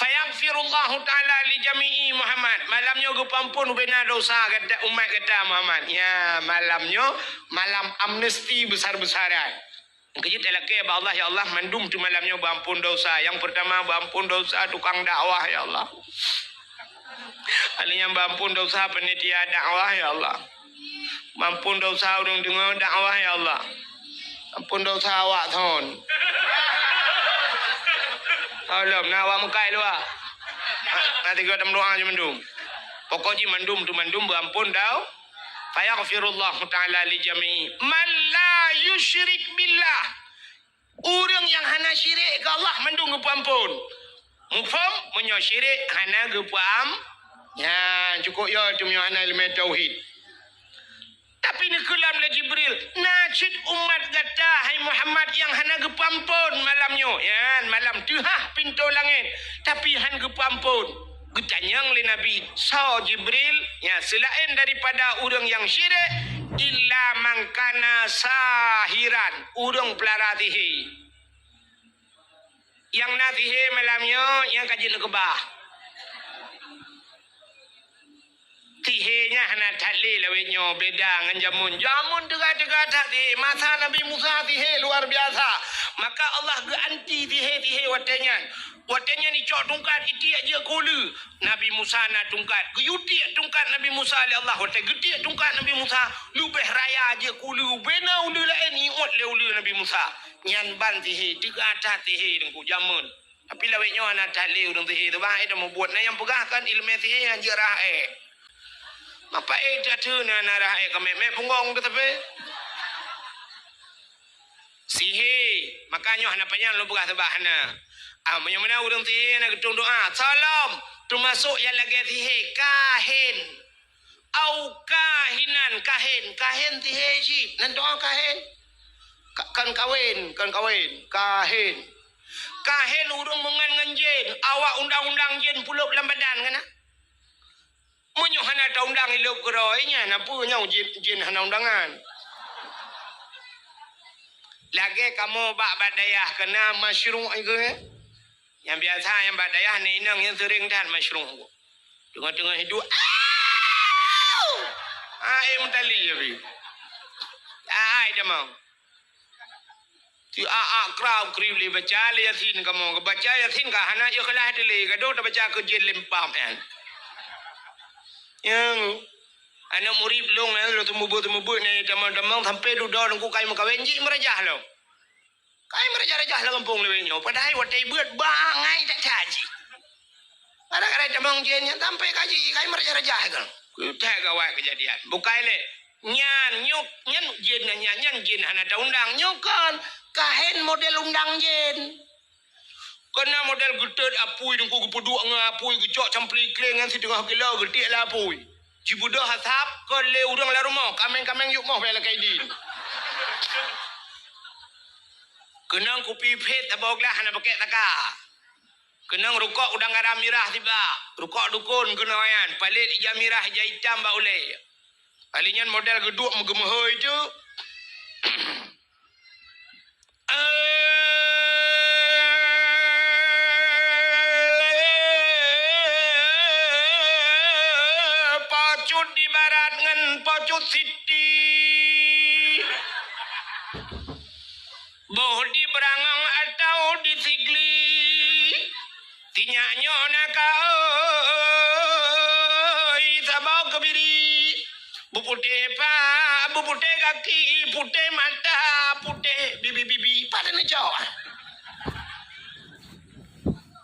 fayaghfirullahu taala li jami'i Muhammad. Malamnya gepampun bena dosa kata umat kata Muhammad. Ya, malamnya malam amnesti besar-besaran. Kejut elake ba Allah ya Allah mandum tu malamnya berampun dosa. Yang pertama berampun dosa tukang dakwah ya Allah. Alanya mampun dosa penitia dakwah ya Allah. Mampun dosa orang dengar dakwah ya Allah. Mampun dosa awak thon. Alam nak awak mukai lu ah. Nanti kau doa je mendum. Pokoknya mendum tu mendum berampun dah. Fayaghfirullah ta'ala li jami'i man la yusyrik billah. Orang yang hana syirik ke Allah mendung ke ampun. Mufam menyo syirik hana ke pam. Ya cukup ya tu menyo hana ilmu tauhid. Tapi ni kelam la Jibril. Najid umat kata hai Muhammad yang hana ke ampun malamnya. Ya malam tu pintu langit. Tapi han ke ampun. Getanyang li Nabi so Jibril ya selain daripada orang yang syirik illa mangkana sahiran orang pelaratihi yang natihi malamnya yang kaji nekebah tihenya hana tali lawetnya beda dengan jamun tegak-tegak tadi masa Nabi Musa tihe luar biasa maka Allah ganti tihe watenya ni cok tungkat itiak je kulu Nabi Musa na tungkat geyutik tungkat Nabi Musa li Allah wate getik tungkat Nabi Musa lubeh raya je kulu bena ulu lain iot le ulu Nabi Musa nyan ban tihe tiga atas tihe dengku jamun tapi lawetnya ana tali urang tihe tu bah itu membuat na yang pegahkan ilmu tihe yang jerah apa dah tu na rah kemek pungong tu tapi sihir makanya hana panjang lu pegah sebahna mana orang tihe nak ketung doa salam termasuk yang lagi tihe kahin au kahin tihe si nan doa kahin kan kawin kahin urung mengan jin awak undang-undang jin puluh dalam badan kan munyo hana ta undang hidup keroinya napa nya jin hana undangan lagi kamu bak badayah kena masyru' ke yang biasa yang badayah ni inang yang sering dan masyru' tengah-tengah hidup mentali je bi demang ti krau krivli baca yasin kamu baca yasin ka hana yo kalah dili ka do ta baca ke jin lempam kan yang anak murid long lo temu ni demang sampai duduk nunggu kai makawenji merajah lo kai merajah lah kampung lewenyo padahal watai buat bangai tak caji ada demang jennya sampai kaji kai merajah kan kita gawai kejadian bukai le nyan jin hana ta undang nyokon kahen model undang jin kena model getet apui dengku gepeduk ngapui gecok campli kleng ngan si tengah kilo getik lah apui jibudah hasap ke le urang la rumah kameng yuk moh bela kaidin kenang kopi pet abog lah hana pakai taka kenang rukuk udang garam mirah tiba rukuk dukun kena yan palit ija mirah ija hitam ba ule palingan model geduk megemehoi tu pacut di barat ngan pacut siti boh di berangang atau di sigli tinyanyo nakaoi sabau kebiri bupute kaki putih mata putih bibi pada nejo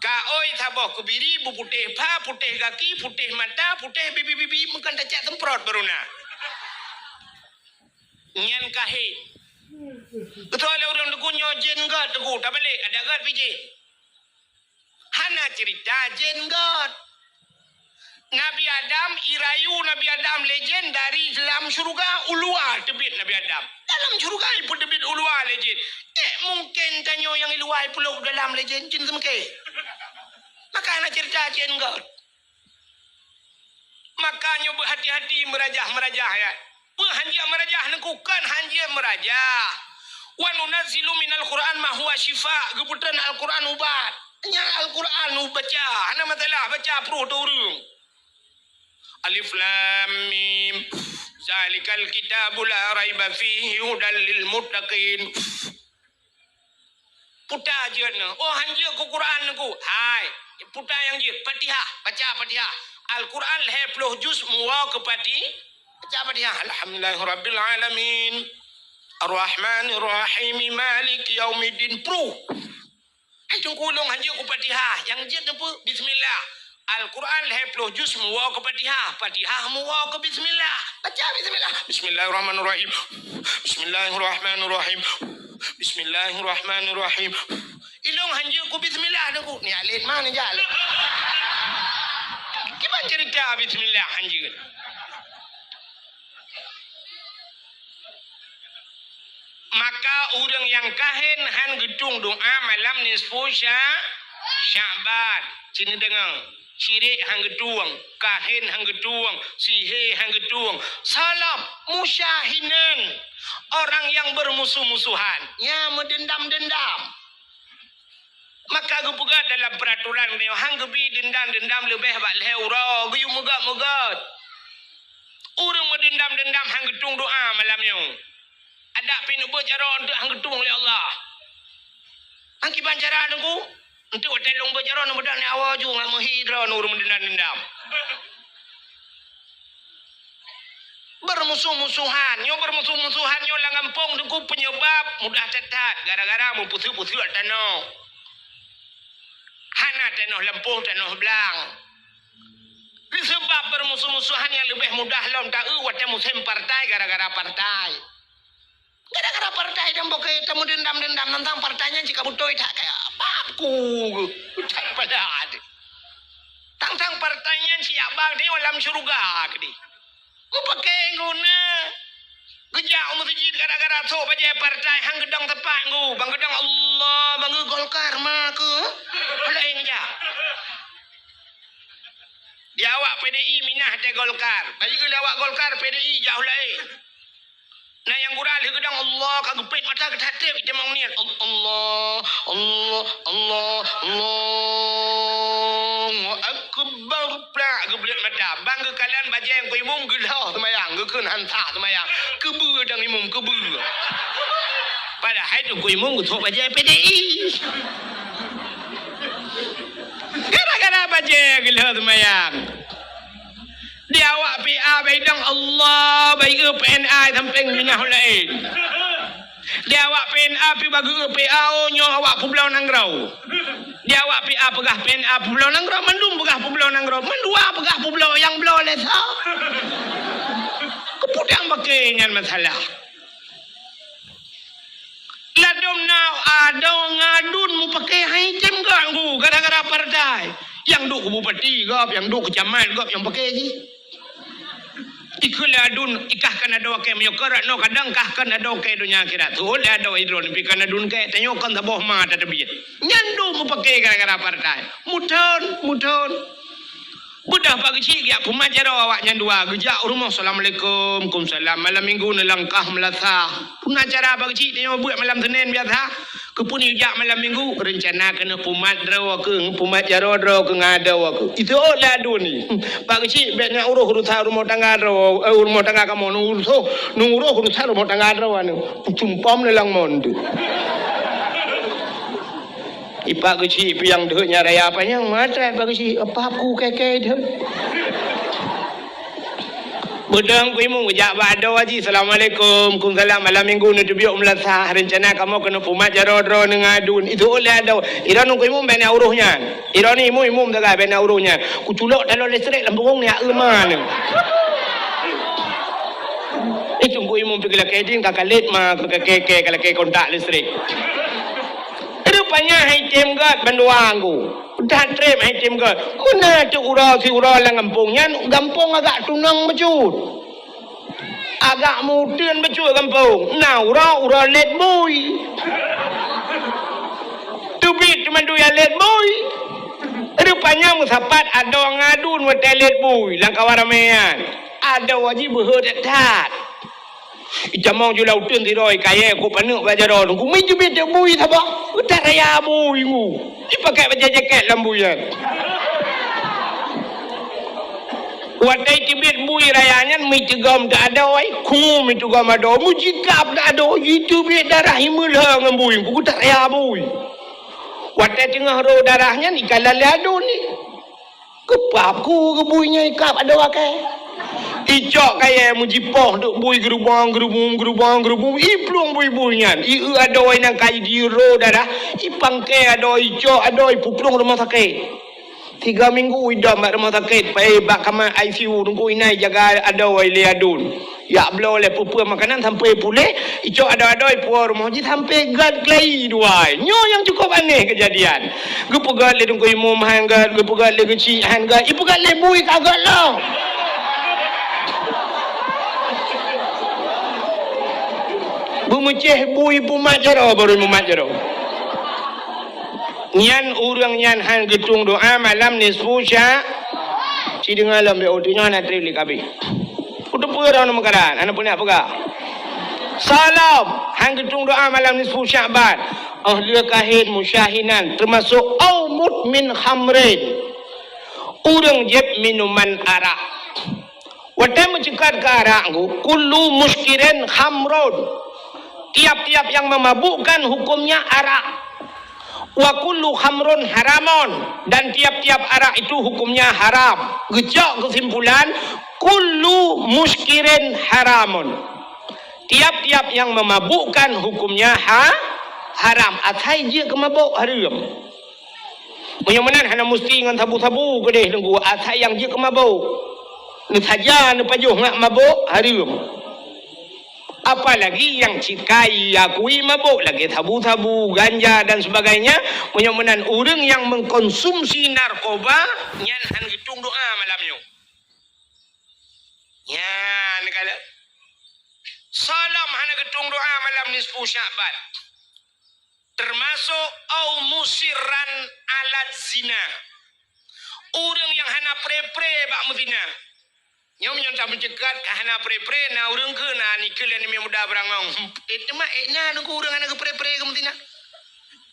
kaoi sabau kebiri bupute putih kaki putih mata putih bibi bukan tak temprot beruna nyan kahit betul orang dukunyo jen god duku tak balik ada god pijit hana cerita jen god Nabi Adam irayu Nabi Adam legend dari dalam syurga ulua tebit Nabi Adam dalam syurga pun tebit ulua legend mungkin tanyo yang iluai pulau dalam legend jen semke maka hana cerita jen god makanya berhati-hati merajah ya hanjia merajah nekukan hanjia merajah wa nunazzilu minal Qur'an ma huwa shifa geputan Al-Qur'an ubat nya Al-Qur'an baca hana masalah baca pro turung alif lam mim zalikal kitabul la raiba fihi hudal lil muttaqin puta aja oh hanjia ku Qur'an ku hai puta yang je Fatihah baca Fatihah Al-Quran 10 juz muwa kepati apa dia? Alhamdulillahirabbil alamin. Ar-Rahmanir Rahim Maliki Yaumiddin Pro. Hai tung kulung hanja ku Fatihah. Yang jet apa? Bismillah. Al-Quran 10 juz muwa ke Fatihah. Fatihah muwa ke Bismillah. Baca Bismillah. Bismillahirrahmanirrahim. Bismillahirrahmanirrahim. Bismillahirrahmanirrahim. Ilung hanja ku Bismillah dah ku. Ni alin mana jalan? Gimana cerita Bismillah hanja? Maka orang yang kahin han gedung doa malam nisfu Sya'ban. Cina dengar. Syirik hang gedung, kahin hang gedung, sihir hang gedung. Salam musyahinan. Orang yang bermusuh-musuhan, ya mendendam-dendam. Maka gupegat dalam peraturan dia hang gebi dendam-dendam lebih bak leura, guyu megat-megat. Orang mendendam-dendam hang gedung doa malamnya. Ada pinu bercara untuk hang gedung oleh Allah. Hang kiban cara nunggu untuk telung bercara nak mudah ni awal ju ngam hidra nur mendendam-dendam. Bermusuh-musuhan, nyo bermusuh-musuhan nyo lang kampung nunggu penyebab mudah catat gara-gara mu putu-putu tanah. Hana tanah lempuh tanah belang. Sebab bermusuh-musuhan yang lebih mudah lom tak wate musim partai gara-gara partai. Gara-gara partai dan bokai temu dendam-dendam tentang partainya jika butuh tak kayak apa tak pada ada. Tentang partainya siap bang dia dalam syurga ke dia. Mu pakai guna. Gejak masjid gara-gara tu baca partai hang gedang tepat ngu. Bang gedang Allah, bang Golkar mah ke. Lain aja. Dia awak PDI minah te Golkar. Bagi ke awak Golkar PDI jauh lain. Nah yang gural gedang Allah kagepit mata ke hatib kita mau niat Allah Allah Allah Allah akbar pra geblet mata bang ke kalian baca yang imum gelah semayang ke hantar semayang kebu dang imum kebu padahal itu imum ku tok baca PDI gara-gara baca gelah semayang dia awak PA baidang Allah baik PNI samping minah lain. Dia awak PNA pi bagi PA nyo awak Pulau Nangrau. Dia awak PA pegah PNA Pulau Nangrau mandum pegah Pulau Nangrau. Mendua pegah Pulau yang belau lesa. Kepudang pakai dengan masalah. Ladom now ada ngadun mu pakai haitem ganggu gara-gara partai. Yang duk bupati gap, yang duk camat gap yang pakai je. Ikula adun ikah kana do ke menyokara no kadang kah kana do ke dunia akhirat tu la do idron pi kana dun ke tanyo kan taboh ma ta tebi nyandu mu pakai gara-gara partai muton budah pagi cik ya pemajaro awak nyandua gejak rumah assalamualaikum kumsalam malam minggu ne langkah melasah pun acara pagi cik tanyo buat malam Senin biasa kepun jak malam minggu rencana kena pumat draw ke pumat jaro draw ke ngadaw aku itu la dun ni pagi cik betnya urus rumah tangga draw rumah tangga kamu urus rumah tangga draw anu cumpam le lang mon tu ipak kecil piang deh nyaraya apa yang matre bagi si apa aku keke deh budang ku imung jak bado haji assalamualaikum kumsalam malam minggu nu tubiuk melasah rencana kamu kena pumat jaro-jaro ngadun itu oleh ada ira nu ku imung bena uruhnya ira ni imum dah bena uruhnya ku culok dalam listrik lambung ni aman itu ku imum pergi kedin kakalit mah keke kalau ke kontak listrik rupanya haitim gat banduangku udah trip haitim gat mana tu si urau lang kampungnya kampung agak tunang mecut agak mudin mecut kampung nah urau let boy tubit cuma dua let boy rupanya musapat ada ngadun wate let boy lang kawaramean ada wajib berhormat Ijamau ju lautun ti roi kaya ko panu ba jaro ku mi ju bet bui thaba utar ya bui ngu dipakai baca jaket lambuyan watai ti bet bui rayanya mi tegam dak ada oi ku mi tegam ada mu jikap dak ada itu bet darah himul hang bui ku utar ya bui watai tengah ro darahnya ni kalal ado ni Kepaku ke buinya ikap ada wakai. Icok kaya mujipoh duk bui gerubang iplung bui-buian. Iu adoi nang kai diro darah. Ipangke adoi icok adoi puplung rumah sakit. 3 minggu idam mak rumah sakit. Pai bak kamar ICU tunggu inai jaga adoi liadun. Ya belau le pupua makanan sampai pulih. Icok adoi puar rumah haji sampai gad klai duai. Nyo yang cukup aneh kejadian. Gupu gad le tunggu imum hanggat, gupu gad le kecil hanggat. Ipu gad le bui kagak lah. Bumeceh bui pumat jero baru mumat jero. Nyan urang nyan han getung doa malam nisfu sya. Si dengar lam dia otinya nak trili kabi. Udah pura nama makaran, anak punya apa? Salam han getung doa malam nisfu Sya'ban. Ahli kahid musyahinan termasuk au mutmin khamrin. Urang jeb minuman arak. Wadah mencekat ke arak kullu muskirin khamrun. Tiap-tiap yang memabukkan hukumnya arak. Wa kullu khamrun haramun, dan tiap-tiap arak itu hukumnya haram. Gejak kesimpulan kullu muskirin haramun. Tiap-tiap yang memabukkan hukumnya haram. Atai je kemabuk haram. Menyamanan hana mesti dengan tabu-tabu kedeh nunggu atai yang je kemabuk. Ni saja ni pajuh ngak mabuk haram. Apalagi yang cikai, yakui mabuk lagi tabu-tabu, ganja dan sebagainya. Menyamanan orang yang mengkonsumsi narkoba nyan han gitung doa malamnya. Ya, ni kala. Salam han gitung doa malam nisfu Sya'ban. Termasuk au musirran alat zina. Orang yang hana pre-pre bak muzina. Nyom yang tak mencegat kahana pre-pre na urang ke na nikil yang ni muda berangong. Itu mah na nunggu urang ana ke pre-pre ke mentina.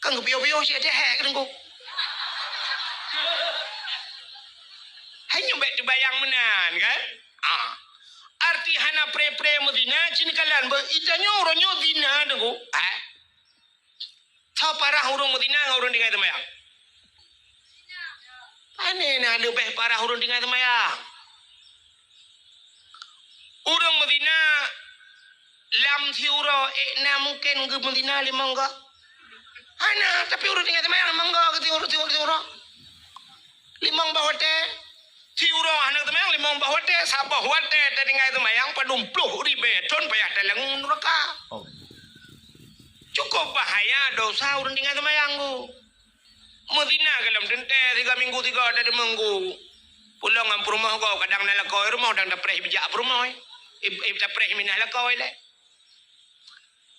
Kan ke pio-pio si ada hek nunggu. Hanya baik terbayang menan kan? Arti hana pre-pre mentina cini kalan itanya orangnya zina nunggu. Tahu parah urang mentina urang dengai temayang. Ane na lebih parah urang dengai temayang. Urang Medina lam thiuro na mungkin ke Medina limang ga. Ana tapi urang tinggal temayang limang ga ke thiuro. Limang bahote. Thiuro ana temayang limang bahote sabah wate tinggal temayang padumpluh ribe ton payah dalang neraka. Cukup bahaya dosa urang tinggal temayang go. Medina kalam dente 3 minggu 3 ada minggu. Pulang ngam rumah go kadang nalakoi rumah dang dapreh bijak rumah. Ibta preh minah lakau ile.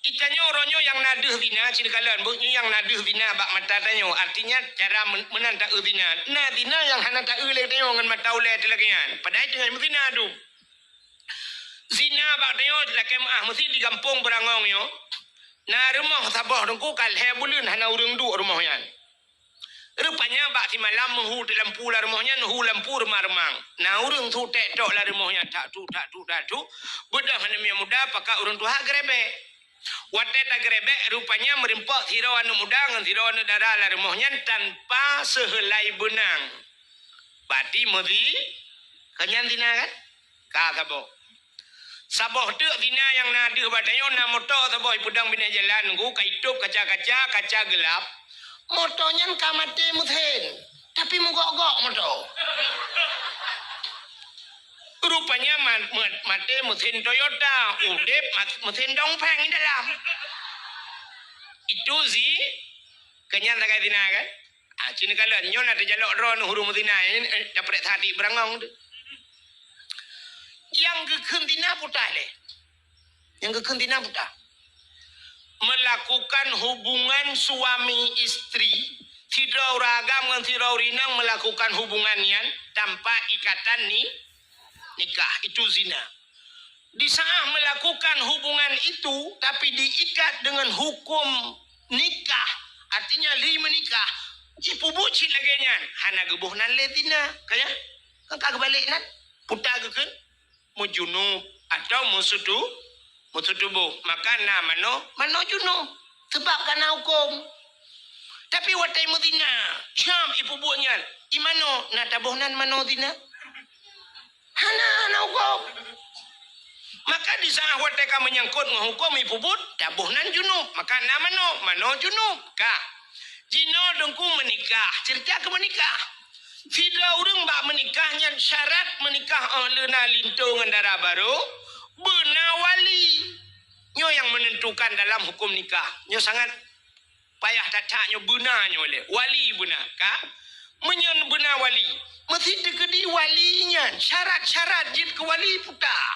Itanya orangnya yang naduh zina ciri kalan bunyi yang naduh zina bak mata tanyo artinya cara menanta zina. Nah zina yang hana ta ule tanyo ngan mata ule telagian. Padahal dengan zina adu. Zina bak tanyo lakem mesti di kampung berangong yo. Nah rumah sabah dengku kalhe bulun hana urang du rumahnya. Rupanya bak si malam menghu dalam pula rumahnya nuhu lampu remang-remang. Nah urang tu tek tok lah rumahnya tak tu. Bedah hana mi muda pakak urang tu hak grebe. Wate tak grebe rupanya merimpak sirawan muda ngan sirawan darah lah rumahnya tanpa sehelai benang. Bati mesti kenyan tina kan? Ka sabo. Saboh tu tina yang nadi badanyo na motor saboh pudang bina jalan nggu kaitup kaca gelap. Motonya kamate muthen, tapi mugok-gok motor. Rupanya mate muthen Toyota, udep muthen dongpeng di dalam. Itu sih kenyan tak kaya tina kan? Cini kalan nyon ada jalok ron huru mutina ini dapat hati berangong tu. Yang kekentina putah le, yang kekentina putah. Melakukan hubungan suami istri tidak ragam dengan tidak rinang melakukan hubungannya tanpa ikatan nikah itu zina. Di saat melakukan hubungan itu tapi diikat dengan hukum nikah artinya li menikah ipu buci lagi nya hana gebuh nan le zina kaya kan kagak balik nan puta gekeun mujunub atau musudu tubuh maka mano junub sebab karena hukum tapi watai Medina Syam ibu buahnya Imano na tabuhnan mano dina. Hana hukum. Maka di saat wateka menyangkut menghukum ipubut tabuhnan junub. Maka mano junub ka. Jino dengku menikah. Cerita ke menikah. Tidak urang bak menikahnya syarat menikah lena lintungan darah baru. Benar wali. Nyo yang menentukan dalam hukum nikah. Nyo sangat payah tacaknya benarnya oleh wali benar ka. Menyen benar wali. Mesti dekedi walinya. Syarat-syarat jid ke wali putar.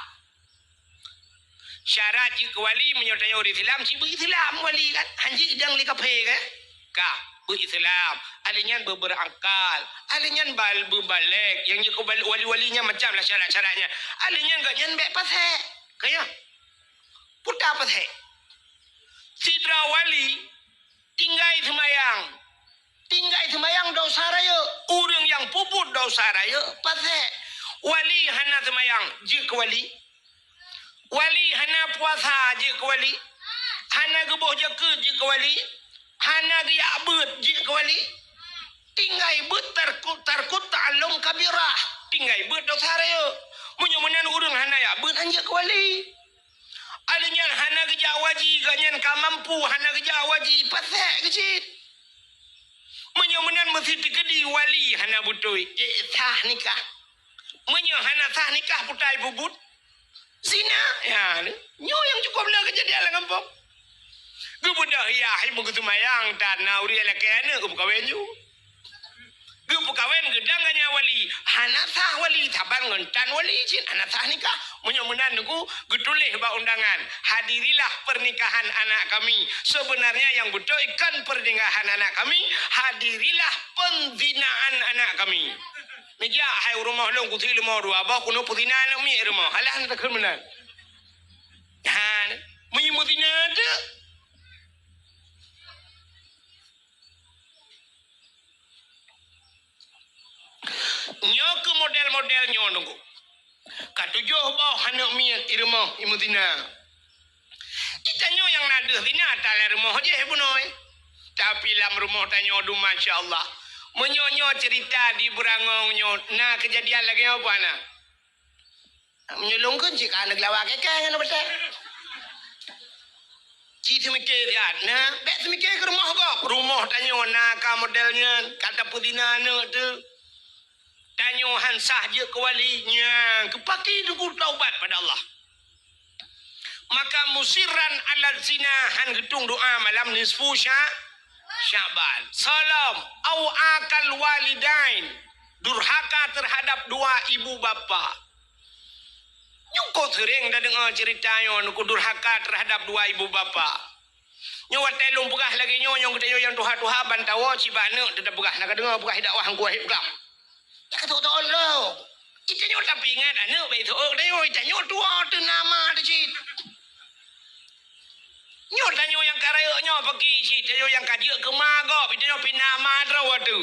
Syarat jid ke wali menyertai orang Islam. Si Islam wali kan. Hanji idang li kape kan. Ka. Islam. Alinyan berangkal. Alinyan berbalik. Yang jika wali-walinya macam lah syarat-syaratnya. Alinyan gak nyan baik pasek. Kaya. Putar pasek. Sidra wali. Tinggai semayang. Tinggai semayang dosa raya. Orang yang puput dosa raya. Pasek. Wali hana semayang. Jika wali. Wali hana puasa. Jika wali. Hana gebuh jeka. Jika wali. Hana dia abut jika wali. Tinggai bet tarkut ta'alum kabirah. Tinggai bet dosa raya. Menyemenan urang hana ya bet anjak wali. Alinyan hana geja waji ganyan ka mampu hana geja waji pasek kecil. Menyemenan mesti digedi wali hana butoi. Sah nikah. Menyo hana sah nikah putai bubut. Zina ya. Nyo yang cukup lah kejadian lah kampung. Gebudah ya, ibu ketumayang tanah uri elekene kebukawen ju. Gebukawen gedang ganya wali, hana sah wali taban ngentan wali jin hana sah nikah. Menyemenan ku getulih ba undangan. Hadirilah pernikahan anak kami. Sebenarnya yang betul ikan pernikahan anak kami, hadirilah pembinaan anak kami. Meja hai rumah long ku tilu mau dua ba kuno putina mi rumah. Halah tak kemenan. Han, menyemutina ada. Nyo ke model-model nyo nunggu. Katujuh bawah anak miat irmah imutina. Kita nyo yang nada zina tala rumah je bunoi. Tapi lam rumah tanyo du masya-Allah. Menyonyo cerita di berangong nyo. Nah kejadian lagi apa nak? Menyolongkan cik anak lawak kekang ana betul. Cik semikir ya. Nah, bek semikir ke rumah kok. Rumah tanyo nah ka modelnya kata putina anak tu. Tanyuhan sah je ke walinya. Kepaki duku taubat pada Allah. Maka musiran ala zina han gedung doa malam nisfu Syaban. Salam au akal walidain. Durhaka terhadap dua ibu bapa. Nyuko sering dah dengar ceritanya nuku durhaka terhadap dua ibu bapa. Nyawa telung pegah lagi nyong kita yang tuha-tuha bantawa cibana tetap pegah nak dengar pegah dakwah hang kuah pegah. Tak tahu lo. Kita nyo tapi ingat anak baik tu. Dia kita nyo tua tu nama tu cik. Nyo tanyo yang karaya nyo pergi cik. Tanyo yang kajian ke magop. Kita nyo pindah madra tu.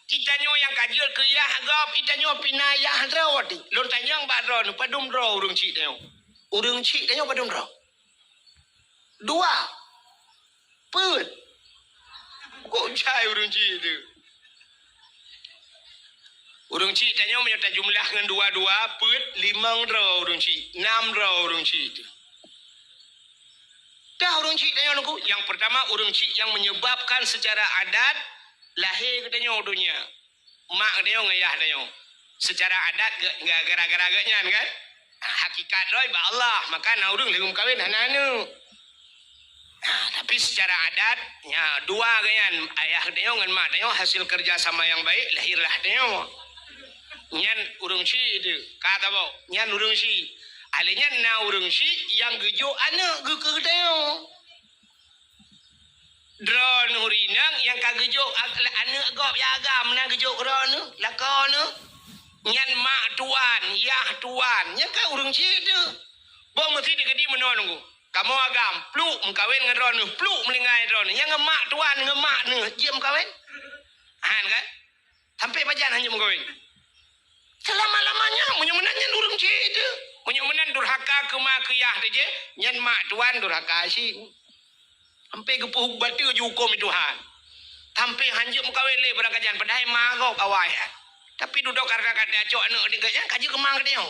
Kita nyo yang kajian ke yahgop. Kita nyo pindah yahdra tu. Lon tanyo yang badra nu padum dra urung cik tanyo. Urung cik tanyo padum dra. Dua. Put. Kok cai urung cik tu. Urung cik tanya menyertai jumlah dengan dua-dua put 5 raw urung cik 6 raw urung cik itu. Dah urung cik tanya aku. Yang pertama urung cik yang menyebabkan secara adat lahir katanya dunia. Mak katanya ngayah tanya. Secara adat gak gara-gara gaknya kan? Hakikat roy ba Allah maka na urung lengum kawin hananu. Nah, tapi secara adat ya dua ganyan ayah tanya dengan mak tanya hasil kerja sama yang baik lahirlah tanya. Nyan urung si itu kata bau nyan urung si alinya na urung si yang gejo anak ge teo drone hurinang yang kagejo anak gop ya agam na gejo drone lakon nyan mak tuan yah tuan nya ka urung si itu bo mesti digedi menonunggu kamu agam pluk mengkawin dengan drone pluk melingai drone yang ngemak tuan ngemak ne jam kawin han kan sampai pajan hanya mengkawin selama-lamanya menyemenannya urung cik itu menyemenan durhaka ke mak ke yah je nyan mak tuan durhaka sih sampai gepuh batu je hukum Tuhan Tampil hanjuk muka wele berakajan padahal magok awai. Tapi duduk karena kata cok anak dia kaya kaji kemang dia.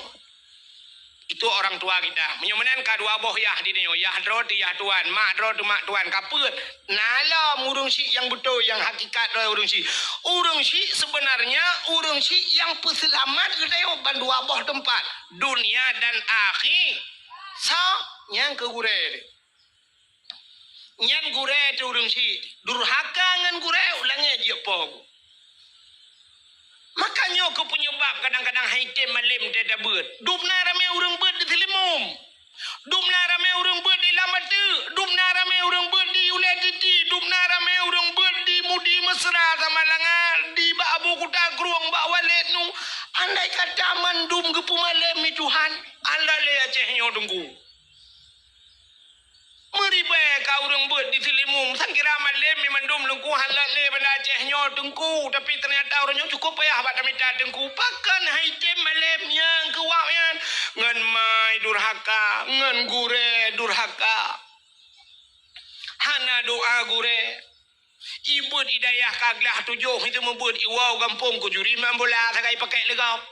Itu orang tua kita. Menyamanan kadua boh yah di nyo yah dro di yah tuan, mak dro di mak tuan kaput. Nala urung si yang betul yang hakikat dro urung si. Urung si sebenarnya urung si yang peselamat kita bandua boh tempat dunia dan akhir. So yang ke gure. Nyan gure tu urung si durhaka ngan gure ulangnya je pog. Makanya aku penyebab kadang-kadang haitim malim tidak ber. Dupna ramai orang ber di Selimum. Dupna ramai orang ber di Lamatu. Dupna ramai orang ber di Ulai Titi. Dupna ramai orang ber di Mudi Mesra sama Langar. Di Bak Abu Kuta Keruang Bak Walid nu. Andai kata mandum ke pumalim ni Tuhan. Allah le acehnya tunggu. Meribah kau orang buat di Selimum. Sangkira malam mandum lengku halal le benda Acehnya tengku. Tapi ternyata orangnya cukup payah buat minta tengku. Pakan haitim malam yang kewak yang. Ngan mai durhaka. Ngan gure durhaka. Hana doa gure. Ibut idayah kaglah tujuh. Itu membuat iwau gampung kujuri mambola. Sakai pakai legap.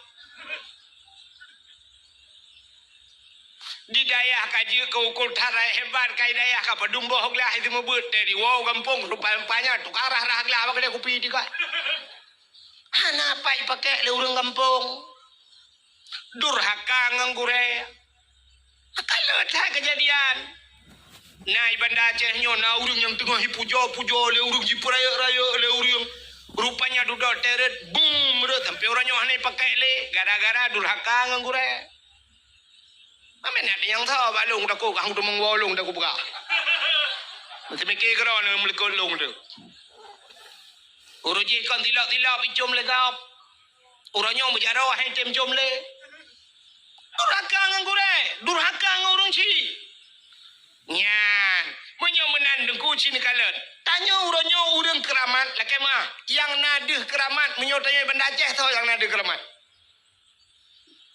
Di daya kaji ke ukur tarai hebat kai daya ka padumbo hoglah itu mebut dari wow gampung rupanya tukarah rahaglah apa kena kopi tiga. Hana pai pakai le urang gampung. Durhaka nganggure. Kalau tak kejadian. Nah ibanda Acehnya na urang yang tengah pujo le urang jipraya-raya le urang rupanya duduk teret boom rut sampai orangnya hanai pakai le gara-gara durhaka nganggure. Mana nak yang tahu balung dah kau tu mengwalung dah kau buka. Mesti mikir kerana melikut long tu. Uruji kan tilak picum legap. Orangnya berjarah haitim jom le. Durhaka ngangure, durhaka ngurung si. Nyan, menyomenan dengku cini kalat. Tanya orangnya urang keramat, lakai mah. Yang nadih keramat, menyotanya benda Aceh tahu yang nadih keramat.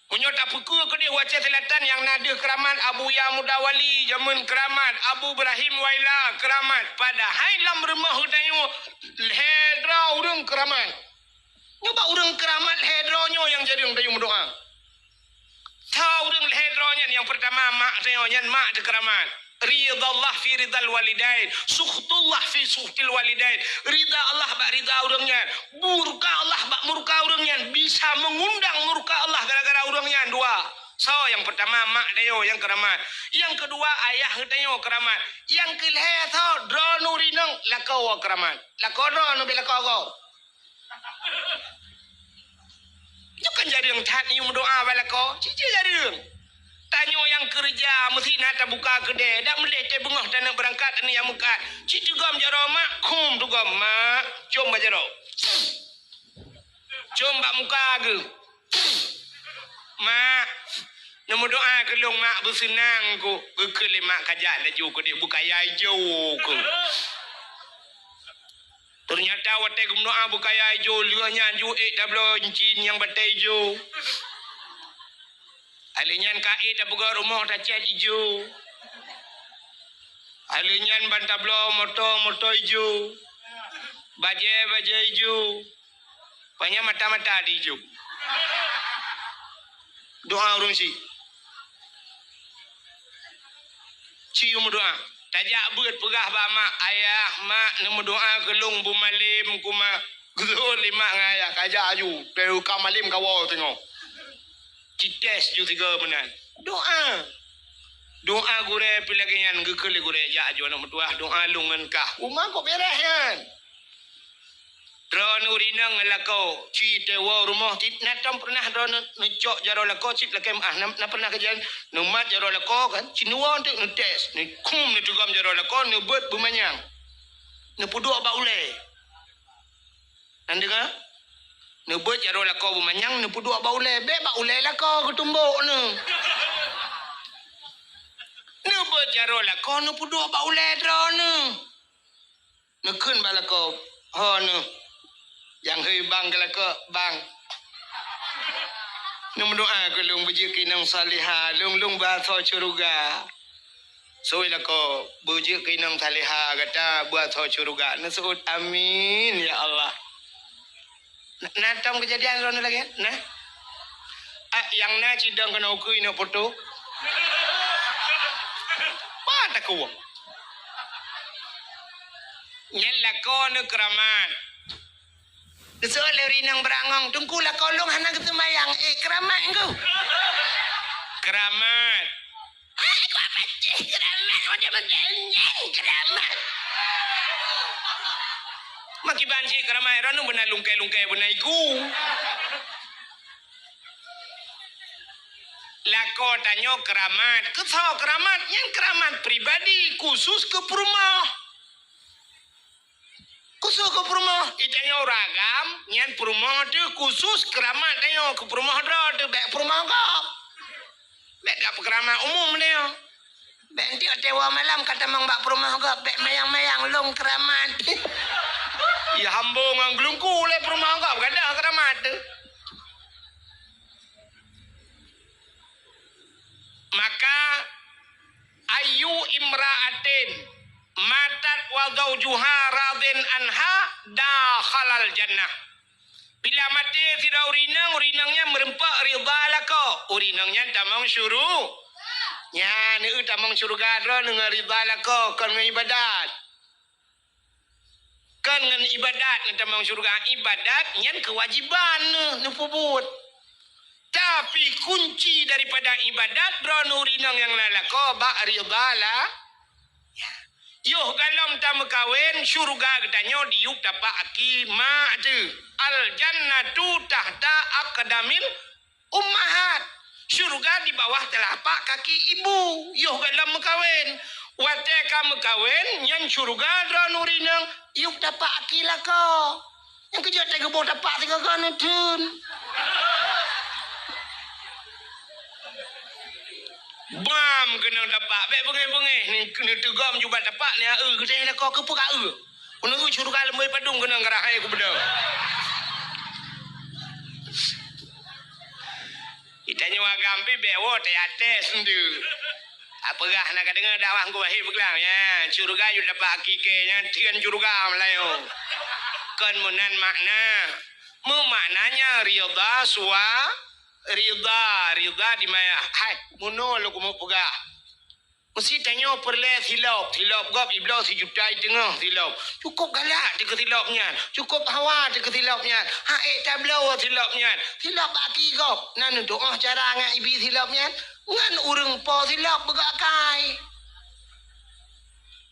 Menyota pukul ke dia Aceh Selatan yang nadih keramat Abu Ya Mudawali jamun keramat Abu Ibrahim Waila keramat pada hailam rumah dayu hedra urang keramat. Nyoba urang keramat hedronyo yang jadi urang dayu berdoa. Tahu urang hedronyo yang pertama mak dayu yang mak de keramat. Ridallah fi ridal walidain, sukhtullah fi sukhtil walidain. Rida Allah bak rida urangnya, murka Allah bak murka urangnya, bisa mengundang murka Allah gara-gara urangnya dua. So yang pertama mak dayo yang keramat, yang kedua ayah dayo keramat, yang kelima tau dronu rineng lakau keramat, lakau dronu bila kau. Itu kan jadi yang tadi doa balako, cici jadi yang. Tanya yang kerja mesti nak buka kedai dak melete bengah dan nak berangkat ni yang muka cici gam jaro mak kum tu gam mak jom bajaro jom bak muka ke mak nombor doa ke long mak bersenang ku ke mak kajak laju ke dia buka yai jo ku ternyata watai gum doa buka yai jo lianya ju tablo incin yang batai jo. Alinyan kait dah buka rumah dah cat hijau. Alinyan bantablo moto hijau. Baje hijau. Banyak mata-mata di hijau. Doa urung si. Cium doa. Tajak buat pegah ba mak ayah mak nama doa kelung bu malim kuma gul lima ngayah kajak aju. Teu kamalim kawal tengok. Cites ju tiga benar. Doa gure pilagian gekele gure ja jo nak tuah doa lungan kah. Umang kok beres kan. Drone urinang lakau ci tewa rumah tit natam pernah drone necok jaro lakau cit lakem na pernah kejadian numat jaro lakau kan cinuan tu netes ni kum ni tugam jaro lakau ni bet bumanyang. Ni puduk ba ule. Anda kan? Nebut jaro lakau bumanyang ne puduk ba ule be ba ule lakau ketumbuk ne. Nebut jaro lakau ne puduk ba ule drone. Ne keun ba lakau ho ne. Yang hei bang ke lakau bang. Ne mendoa ke lung berjeki nang salihah lung ba tho curuga. Soy lah ko bujuk kinong taliha kata buat ho curuga nasut amin ya Allah. Natam kejadian rono lagi nah. Yang na cidang kena ukui na foto. Pada kuwang. Nyala ko na keramat. Soal rinang berangong tungku lah kolong hana ketemayang keramat engkau. Keramat. Aku apa sih keramat? Macam menyenyeng keramat. Maki banci keramat ranu benar lungkai-lungkai benar iku. Lako tanyo keramat. Ketau keramat yang keramat pribadi khusus ke perumah. Khusus ke perumah. Itanya ragam yang perumah tu khusus keramat tanyo ke perumah dah tu bek perumah kau. Bek gap keramat umum dia. Bek nanti tewa malam kata mang bak perumah kau bek mayang-mayang long keramat. Ya hambung ang glungku le perumah kau kada keramat tu. Maka ayu imra'atin matat wa zawjuha radin anha dakhalal jannah. Bila mati tidak urinangnya merempak ridha lako. Urinangnya tamang syuru. Ya, ni tamang syurga dro dengan ridha lako kan dengan ibadat. Kan dengan ibadat ni tamang syurga ibadat yang kewajiban ni pubut. Tapi kunci daripada ibadat drone urinang yang lalako ba ridha la. Yuh galam tam kawin syurga gedanyo diuk dapat aki ma tu. Al jannatu tahta aqdamil ummahat. Syurga di bawah telapak kaki ibu. Yuh galam kawin. Wate kam kawin yang syurga drone urinang yuk dapat aki lako. Yang kerja tega bawa dapat tiga kan tun. Bam kena dapat baik bengai-bengai ni kena tegam juga dapat ni kita nak kau ke pura kena syurga lembai padung kena ngerahai ku benda itanya wagam pi bewo teates ndu apagah nak dengar dakwah ku wahid belang ya syurga yu dapat hakikatnya tian syurga melayu kan munan makna maknanya ridha suwa ridha di maya hai muno lo kumo pegah mesti tanya perle silap gop iblau si juta tengah silap cukup galak di kesilapnya cukup hawa di kesilapnya ha tablau silapnya silap baki gop nan doa cara ngak ibi silapnya ngan urang po silap begakai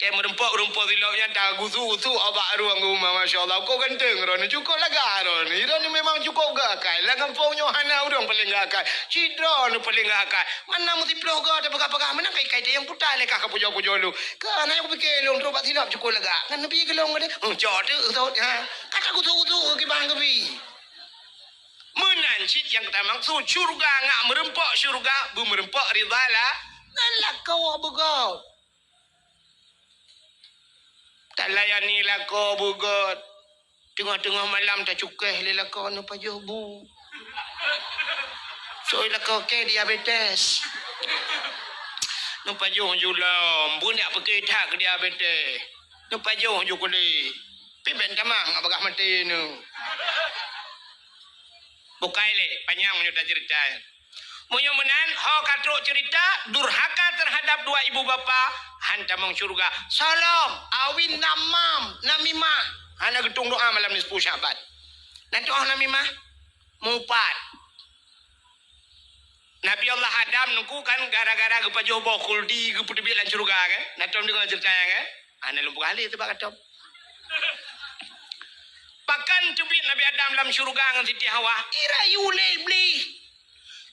kayak merempok silapnya dah gusu abak ruang rumah masya-Allah kau ganteng ron cukup laga ron ni memang cukup gakai lah kampung Yohana urang paling gakai cidra nu paling gakai mana mesti ploh ga ada pegah-pegah mana kai dia yang putar lekah ka pujo-pujo lu kan aku fikir long robat silap cukup laga kan nabi gelong dia cok tu ha kata gusu ke bang ke bi menancit yang kita maksud syurga ngak merempok syurga bu merempok ridha lah nak kau begot tak layani lako bugot tengah-tengah malam tak cukeh le lako nu pajuh bu so lako ke diabetes nu pajuh julam bu nak pakai tak ke diabetes nu pajuh ju kuli pi ben tamang apakah mati nu bukai le panjang menyudah cerita mudah-mudahan ho katruk cerita durhaka terhadap dua ibu bapa hantamang syurga salam awin namimah hana getung doa malam ni 10 Syaban nanti namimah mumpat Nabi Allah Adam nungku kan gara-gara gepajoh bawa kuldi geputibit lan syurga kan natom dengan cerita kan hana lumpuh kali tu pak katom pakan tubit Nabi Adam dalam syurga dengan Siti Hawa irayu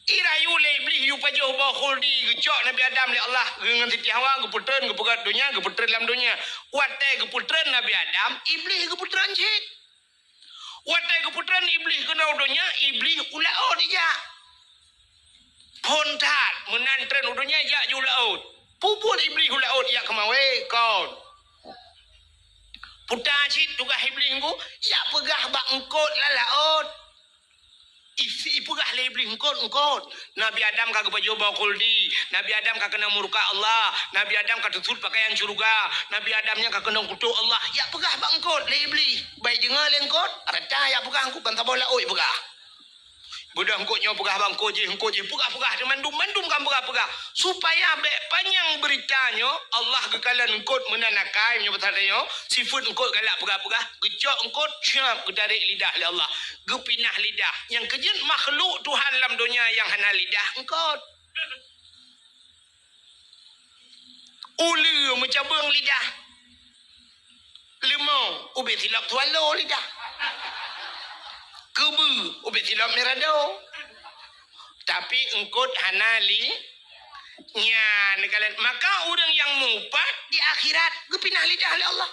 iblis yu pajuh bawa khuldi gecok Nabi Adam li Allah dengan Siti Hawa geputren gepegat dunia geputren dalam dunia wate geputren Nabi Adam iblis geputren cik wate geputren iblis kena dunia iblis ulao dia pontat menantren dunia ya ulao puput iblis ulao ya kemawe kau putar cik tugas iblis ku ya pegah bak engkot lalaot isi pegah le iblis engkot. Nabi Adam kagak bajoba kuldi. Nabi Adam kagak kena murka Allah. Nabi Adam kagak tutut pakaian surga. Nabi Adamnya kagak kena kutuk Allah. Ya pegah bang engkot le iblis. Baik dengar le engkot. Rata ya pegah engkot bantah bola oi pegah. Budak engkotnya pegah bang engkot je pegah mandum kan pegah supaya bek panjang beritanya Allah gekalan engkot menanakai nya betadanya sifat engkot galak pegah gecok engkot syap gedarik lidah oleh Allah gepinah lidah yang kejen makhluk Tuhan dalam dunia yang hana lidah engkot ulu mencabang lidah lemau ubet silap tualo lidah kebu ubet silap merado tapi engkot hanali nya negalan maka orang yang mupat di akhirat gepinah lidah oleh Allah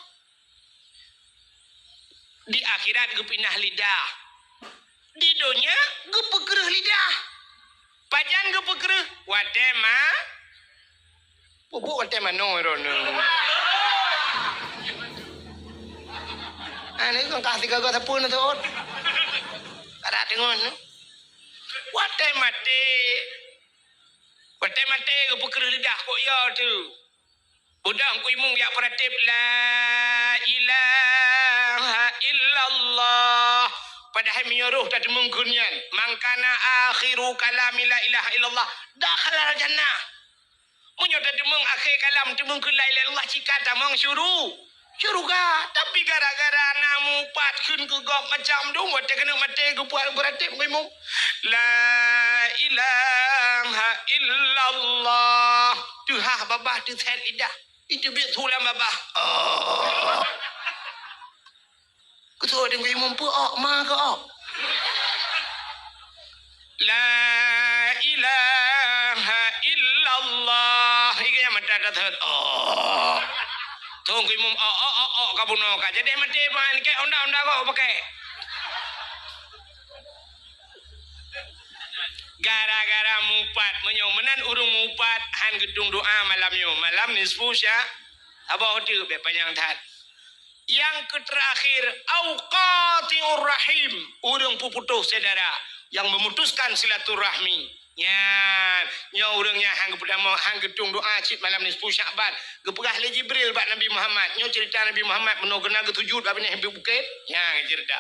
di akhirat gepinah lidah di dunia gepegereh lidah pajan gepegereh watema pupuk watema no rono ane kan kasih kagak sapun tu ada dengon watema mate gepegereh lidah kok ya tu budak ku imung ya pratip la ilaha illallah padahal menyuruh tak mungkinnya mangkana akhiru kalami la ilaha illallah dakhala jannah munyo tak mung akhir kalam tu mungkin la ilaha illallah cikata mong syurga tapi gara-gara namu patkeun ke gop macam dong wat kena mate ke puak beratip ku imung la ilaha illallah tu ha babah tu set lidah itu biar tulang babah ketua dengan imam pun ma ke la ilaha illallah iki yang mata dah tunggu imam kabuno ka jadi mati pan ke onda kok pakai gara-gara mupat menyomenan urung mupat han gedung doa malam nisfu sya apa hotel be panjang tat yang terakhir auqatiur rahim urung puputus saudara yang memutuskan silaturahmi nya urangnya hang pertama hang gedung doa cit malam nisfu Syaban gepegah le Jibril bak Nabi Muhammad nyo cerita Nabi Muhammad menogena ketujud bab ni habis bukit cerita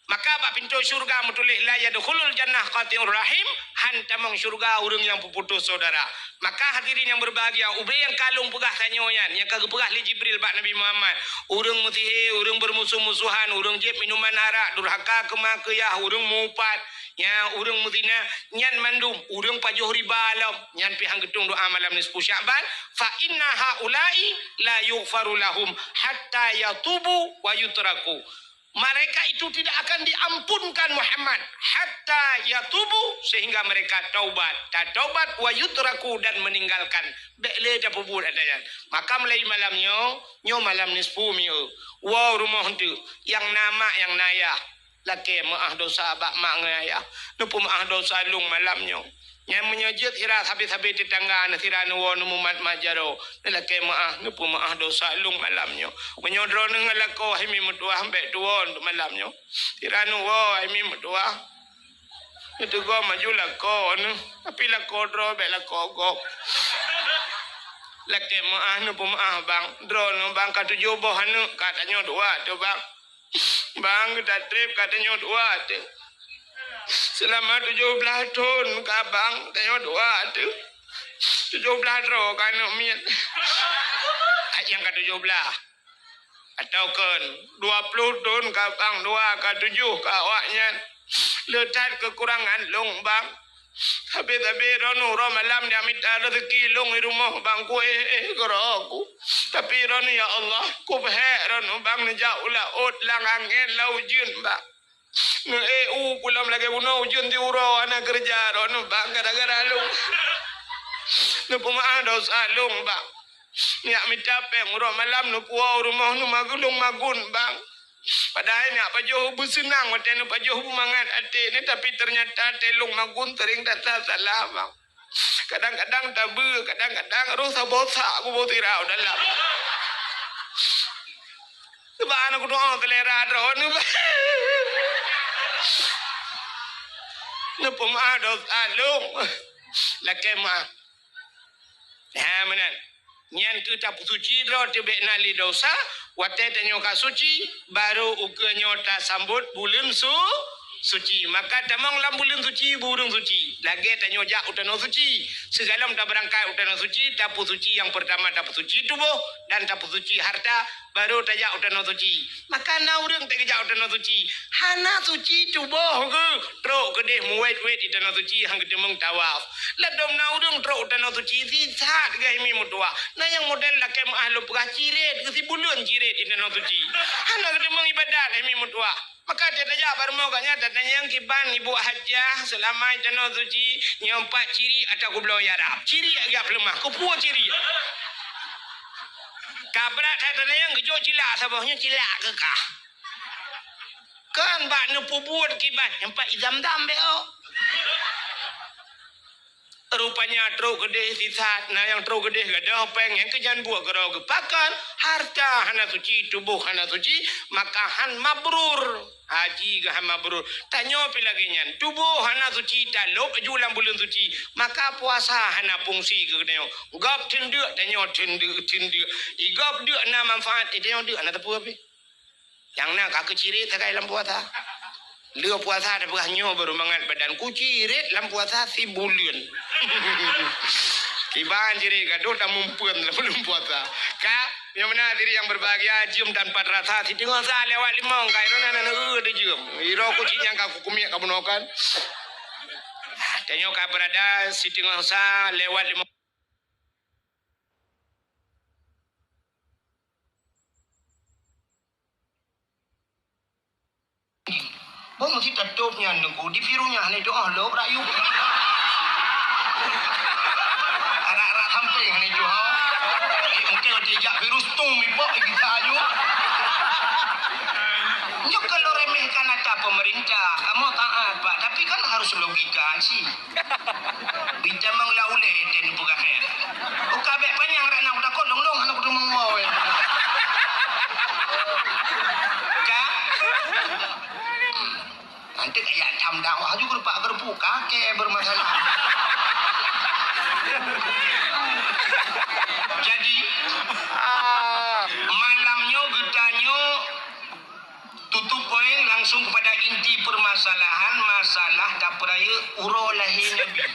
maka bak pintu syurga mutulih la yadkhulul jannah qatiur rahim hantamong syurga urang yang puputus saudara maka hadirin yang berbahagia ubay yang kalung pegah tanyoyan yang kagak pegah li Jibril bak Nabi Muhammad urang mutihe urang bermusuh-musuhan urang jeb minuman arak durhaka kemakiyah urang mupat urang mutina nyan mandum urang pajuh riba alam nyan pihang gedung doa malam nisfu Syaban fa inna haula'i la yughfaru lahum hatta yatubu wa yutraku mereka itu tidak akan diampunkan Muhammad hatta yatubu sehingga mereka taubat wa yutraku dan meninggalkan bekle da pubur adanya maka mulai malamnya nyo malam nisfu mio wow rumah tu yang nama yang naya laki maah dosa bak mak ngaya nupu maah dosa lung malamnya yang menyejut hiras habis-habis tetangga nasiranu wa numumat majaro laki maah nupu maah dosa lung malamnya menyodro dengan lako himi mutua hambek tuon malamnya tiranu wa himi mutua itu go maju lako tapi lako dro be lako go laki maah nupu maah bang drone bang katujuh bohanu katanya dua tu bang kita trip katanya dua tu selama 17 tahun kabang katanya dua tu 17 tahun kan miat yang ke-17 atau kan 20 tahun kabang dua ke-7 kawaknya letak kekurangan long bang tapi rono malam dia minta rezeki long di rumah bang ku aku tapi rono ya Allah ku bah rono bang ni jauh lah ot lang angin lau jun bang no pulang lagi bunuh ujun di uro anak kerja rono bang gara-gara lu no pemaah dosa long bang ni minta peng uro malam no puau rumah no magulung magun bang padahal ni apa jauh bersenang waktu apa jauh mangan ate ni tapi ternyata telung magun tering data salah bang kadang-kadang tabu kadang-kadang rosa bosa aku mau tirau dalam sebab aku doa telera drone Napa mah dosa long. Laki mah. Ha menan. Nyan tu tak suci ro tebe nali dosa, wate tanyo ka suci baru ukenyo ta sambut bulan suci. Maka tamang lam bulan suci burung suci. Lagi tanyo jak utano suci. Segalam tak berangkai utano suci, tapu suci yang pertama tapu suci tubuh dan tapu suci harta baru tajak utano suci. Maka na urang tak jak utano suci. Hana suci tubuh ke trok kedeh muwet-wet utano suci hang gedemeng tawaf. Ladom na urang trok utano suci sisat gai mi mutua. Na yang model lakem ahlu pegah ciret ke si bulun ciret utano suci. Hana gedemeng ibadat gai mi mutua. Maka dia tajak baru mau ganya tanya yang kiban ibu hajah selama utano suci nyompak ciri atau kublo yarab. Ciri agak lemah, kupuah ciri. Kabrak tanya yang gejo cilak sabahnya cilak ke kah? Kan bak nupu buat kiban nyompak izam dambeo. Rupanya truk gede sisat, nah yang truk gede gadah pengen kejan buat gerau gepakan harta hana suci tubuh hana suci maka han mabrur haji gah mabrur tanyo pilaginya tubuh hana suci talop julang bulan suci maka puasa hana fungsi ke tanyo gap tenduk tanyo tenduk igap duk na manfaat tanyo duk ana tepu api yang nak kak ciri tak dalam puasa Leo puasa ada pegahnya baru mangat badan kucirit lam puasa si bulan. Kiban ciri gaduh tak mumpun belum puasa. Kak, yang mana diri yang berbahagia cium tanpa rasa si tengok sah lewat limong kai rona nana de cium. Iro kucinya kak kukumia kak bunokan. Tengok kak berada si tengok sah lewat limong. Bông mesti tutupnya nunggu di virunya hanya doa lo rayu. Anak-anak sampai hanya doa. Mungkin tidak virus tu mipok kita ayu. Nyok kalau remehkan ada pemerintah, kamu taat pak. Tapi kan harus logika sih. Bisa menglaule dan pegahnya. Ukabek panjang rak nak takut long anak tu mengau. Nanti kayak jam dakwah juga pak gerpu kakek bermasalah. Jadi malamnya getanyo tutup poin langsung kepada inti permasalahan masalah tapraya uro lahir Nabi.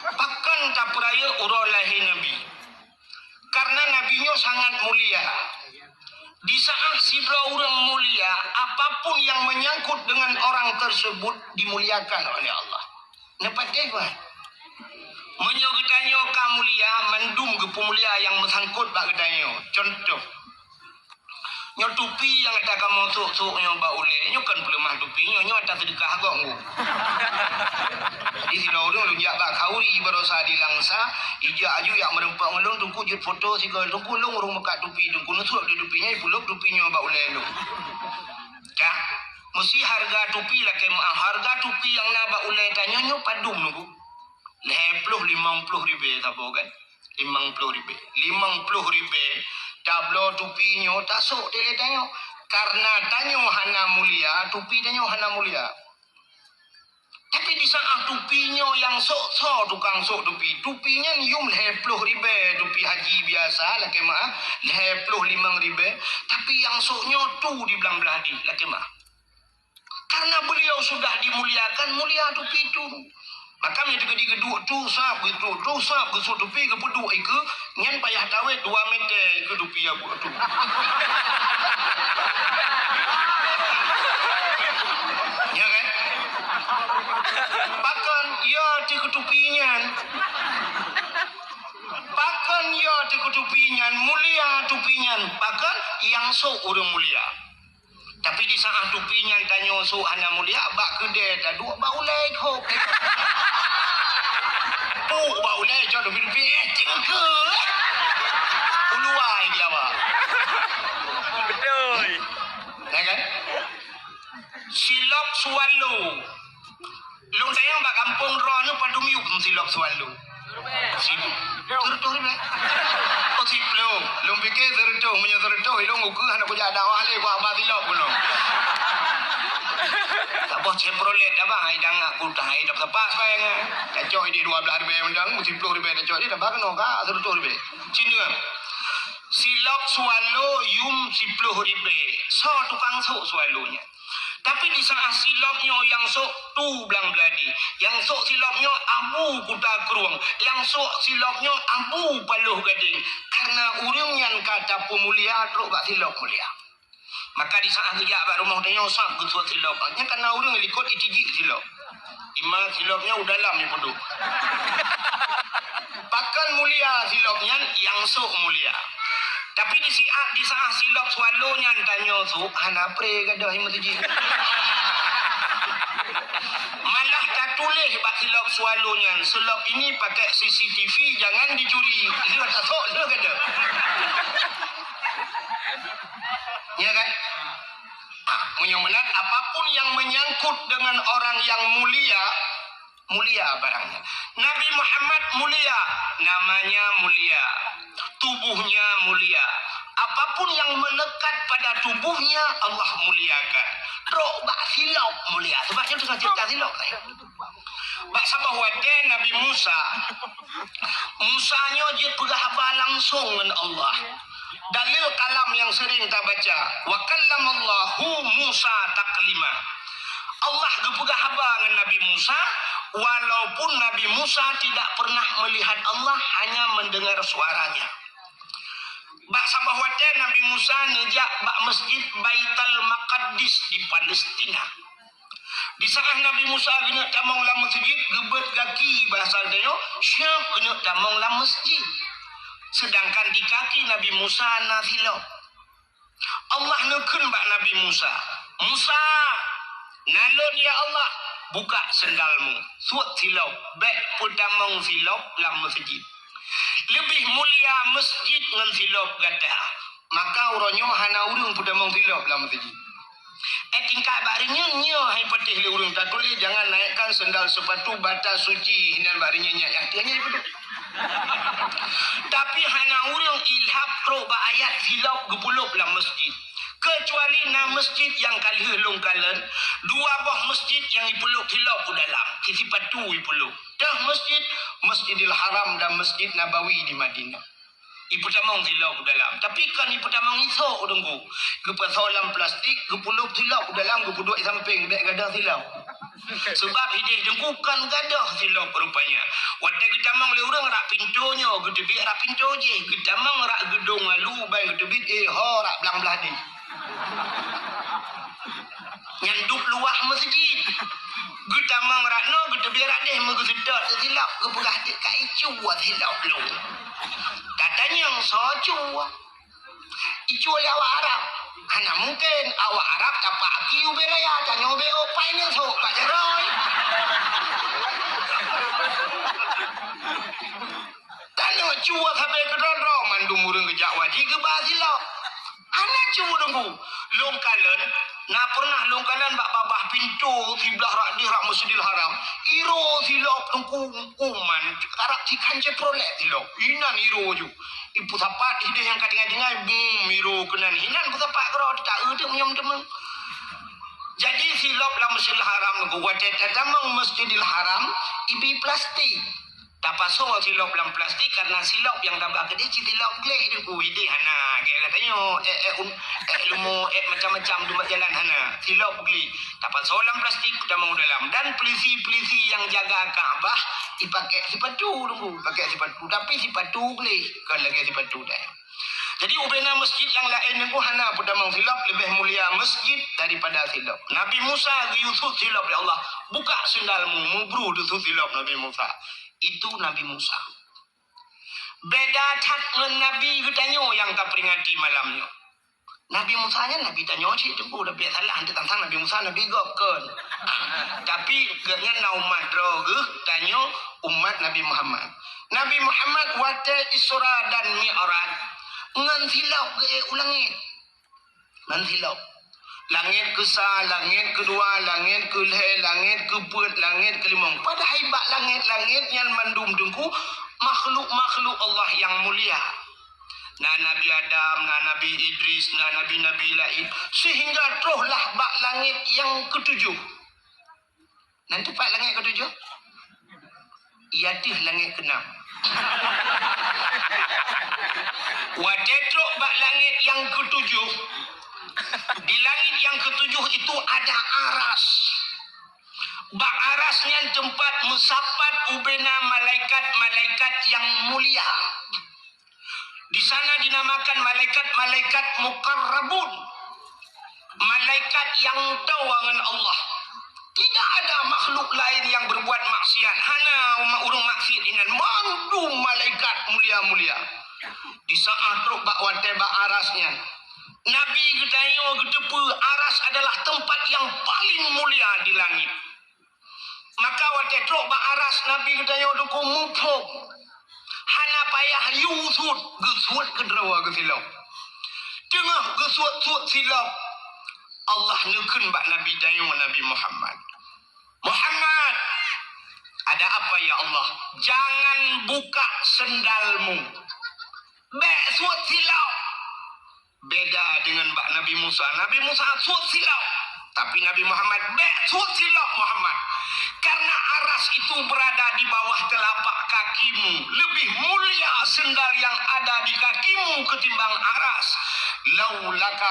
Pakan tapraya uro lahir Nabi. Karena nabinya sangat mulia. Di saat si orang mulia, apapun yang menyangkut dengan orang tersebut dimuliakan oleh Allah. Dapat apa? Menyogetanyo kamulia mendum ke pemulia yang mengsangkut bak getanyo. Contoh, nyo tupi yang ada kamu sok nyo bak ule, nyo kan pelemah tupi nyo ada sedekah agak ngu. Di sini orang lunjak bak kauri berosa di langsa, ija aju yang merempak ngelong tungku jut foto si kau tungku long urung mekat tupi tungku nusuk di tupinya puluk tupinya bak ule long. Kah? Mesti harga tupi lah kemah harga tupi yang nak bak ule tanya nyo padum nunggu. 50 ribu tak kan? 50 ribu. Tablo tupi nyo tasuk dia tanya. Karena tanya hana mulia, tupi tanya hana mulia. Tapi di saat tupinya yang sok tukang sok tupinya nium 50 ribu tupi haji biasa lah kemah 55 ribu. Tapi yang soknya tu di belah-belah di lah kemah. Karena beliau sudah dimuliakan mulia tupi itu. Maka dia geduk tu sap gesuk tupi ke peduk ke nyan payah tawet 2 meter ke tupi aku tu. Ya kan? Pakan ya di ketupinya. Pakan ya di ketupinya mulia tupinya. Pakan yang sok orang mulia. Tapi di saat tupinya tanya sok anak mulia bak kedai dah dua bau lek hok. Bau lek jauh dupi cingke. Uluai dia bah. Betul. Ya kan? Silok sualu. Long saya mbak kampung rono padum yuk silok sualu. Sidu. Tertuh ni. Oh siplo. Long fikir tertuh, punya tertuh. Long uku anak punya dakwah ni, gua abah silok pun long. Tak boleh Chevrolet abang ai dang aku dah ai dah tepat sayang. Tak cok di 12 ribu mendang 10 ribu tak cok dia dah bakno ka 100 ribu. Cina. Silap swallow yum 10 ribu. So tukang sok swallownya. Tapi di saat silapnya yang sok tu belang beladi. Yang sok silapnya abu kuta keruang. Yang sok silapnya abu paluh gading. Karena urang yang kata pemulia teruk bak silap mulia. Maka di saat kerja bak rumah tanya usap ketua silap. Hanya karena urang ikut itijik silap. Ima silapnya udah dalam ni peduk. Pakan mulia silapnya yang sok mulia. Tapi di saat silap swallow-nya tanya tu, hana pre gadah himut ji. Malah tak tulis bak silap swallow-nya. Silap ini pakai CCTV, jangan dicuri. Dia tak sok dia gadah. Ya kan? Menyemenat apapun yang menyangkut dengan orang yang mulia, mulia barangnya. Nabi Muhammad mulia, namanya mulia, tubuhnya mulia. Apapun yang melekat pada tubuhnya Allah muliakan. Rok bak silap mulia. Sebabnya tu saya cerita silap. Bak sabah wate Nabi Musa. Musanya dia berhaba langsung dengan Allah. Dalil kalam yang sering kita baca. Wa kallamallahu Musa taklima. Allah berhaba dengan Nabi Musa. Walaupun Nabi Musa tidak pernah melihat Allah, hanya mendengar suaranya. Bak sabah wate Nabi Musa nejak bak masjid Baitul Maqdis di Palestina. Di saat Nabi Musa kena tamang dalam masjid, gebet kaki bahasa dia, syaf kena tamang dalam masjid. Sedangkan di kaki Nabi Musa nafilah. Allah neken bak Nabi Musa. Musa, nalon ya Allah, buka sendalmu. Suat silau, baik putamang silau dalam masjid. Lebih mulia masjid dengan silap gada. Maka orangnya hana urang putamang silap dalam masjid. Tingkat barinya nya hai patih le urang tak boleh jangan naikkan sendal sepatu batas suci hinan barinya nya artinya itu. Tapi hana urang ilhab ro ba ayat silap gepulup dalam masjid. Kecuali na masjid yang kali longkalan, dua buah masjid yang ipuluk hilap ke dalam, sisi patu ipuluk. Dah masjid, Masjidil Haram dan Masjid Nabawi di Madinah. Ibu tamang hilap ke dalam. Tapi kan ibu tamang isok dengku. Gepasolam plastik, gepuluk hilap ke dalam, gepuduk samping, dek gadah hilap. Sebab hidih dengku kan gadah hilap rupanya. Waktu getamang le orang rak pintunya, gedebik rak pintu je. Getamang rak gedung lalu, baik gedebik rak belang-belah ni. Nyanduk luah masjid. Getamang rakno gedebik rak deh megesedot silap gepegah dik kai cuat hilap lu. Katanya yang socu. Icu oleh awak Arab. Anak mungkin awak Arab tapak aki ube raya tanya ube opai ni sok pak jeroy. Tanya cuat sampai ke ron mandung murung kejak wajib ke basilap. Anak cuat dengku. Longkalan, nak pernah longkalan bak babah pintu sebelah rak di rak Masjidil Haram. Iro silap dengku kuman. Karak cikan Chevrolet silap. Inan iro ju. Ibu tapat hidih yang kadang-kadang iro kenan. Inan ibu tapat kerau tak ada menyam-temang. Jadi silap dalam Masjidil Haram dengku. Wajah tamang Masjidil Haram ibi plastik. Tak pasal silap dalam plastik karena silap yang tabak ke dia silap gleh dengku. Hidih hana. Kayak katanya lumu macam-macam di jalan hana. Silap geli. Tak pasal dalam plastik kita mau dalam. Dan polisi-polisi yang jaga Kaabah dipakai sepatu dengku. Pakai sepatu. Tapi sepatu gleh. Kan lagi sepatu dah. Jadi ubena masjid yang lain dengku hana putamang silap lebih mulia masjid daripada silap. Nabi Musa Yusuf silap ya Allah. Buka sendalmu. Mubru Yusuf silap Nabi Musa. Itu Nabi Musa. Beda tak dengan Nabi getanyo yang tak peringati malamnya. Nabi Musa nya Nabi tanyo cik tunggu dah biar salah hantar tantang Nabi Musa Nabi gopkan. Tapi gaknya na umat droge tanyo umat Nabi Muhammad. Nabi Muhammad wate Isra dan Mi'raj ngan silap ke ulangit. Ngan silap. Langit ke-1, langit ke-2, langit ke-3, langit ke-4, langit ke-5. Pada hebat langit-langit yang mandum dengku makhluk-makhluk Allah yang mulia. na Nabi Adam, na Nabi Idris, na Nabi-Nabi lain, sehingga teruhlah bak langit yang ketujuh. Nanti pak langit ketujuh? Iatih langit keenam. Wadetruk bak langit yang ketujuh. Di langit yang ketujuh itu ada aras. Bak arasnya tempat mesapat ubena malaikat-malaikat yang mulia. Di sana dinamakan malaikat-malaikat muqarrabun. Malaikat yang tahu dengan Allah. Tidak ada makhluk lain yang berbuat maksiat. Hana urung maksiat dengan mandu malaikat mulia-mulia. Di saat truk bak wate bak arasnya. Nabi gedayo gedepe aras adalah tempat yang paling mulia di langit. Maka wate truk bak aras Nabi gedayo duku mupuk. Hana payah yusut gesut kedrawa ke silau. Tengah gesut-sut silau. Allah neken bak Nabi dayo Nabi Muhammad. Muhammad, ada apa ya Allah? Jangan buka sendalmu. Bek suat silau. Beda dengan bak Nabi Musa. Nabi Musa suat silau. Tapi Nabi Muhammad bek suat silau Muhammad. Karena aras itu berada di bawah telapak kakimu. Lebih mulia sendal yang ada di kakimu ketimbang aras. Laulaka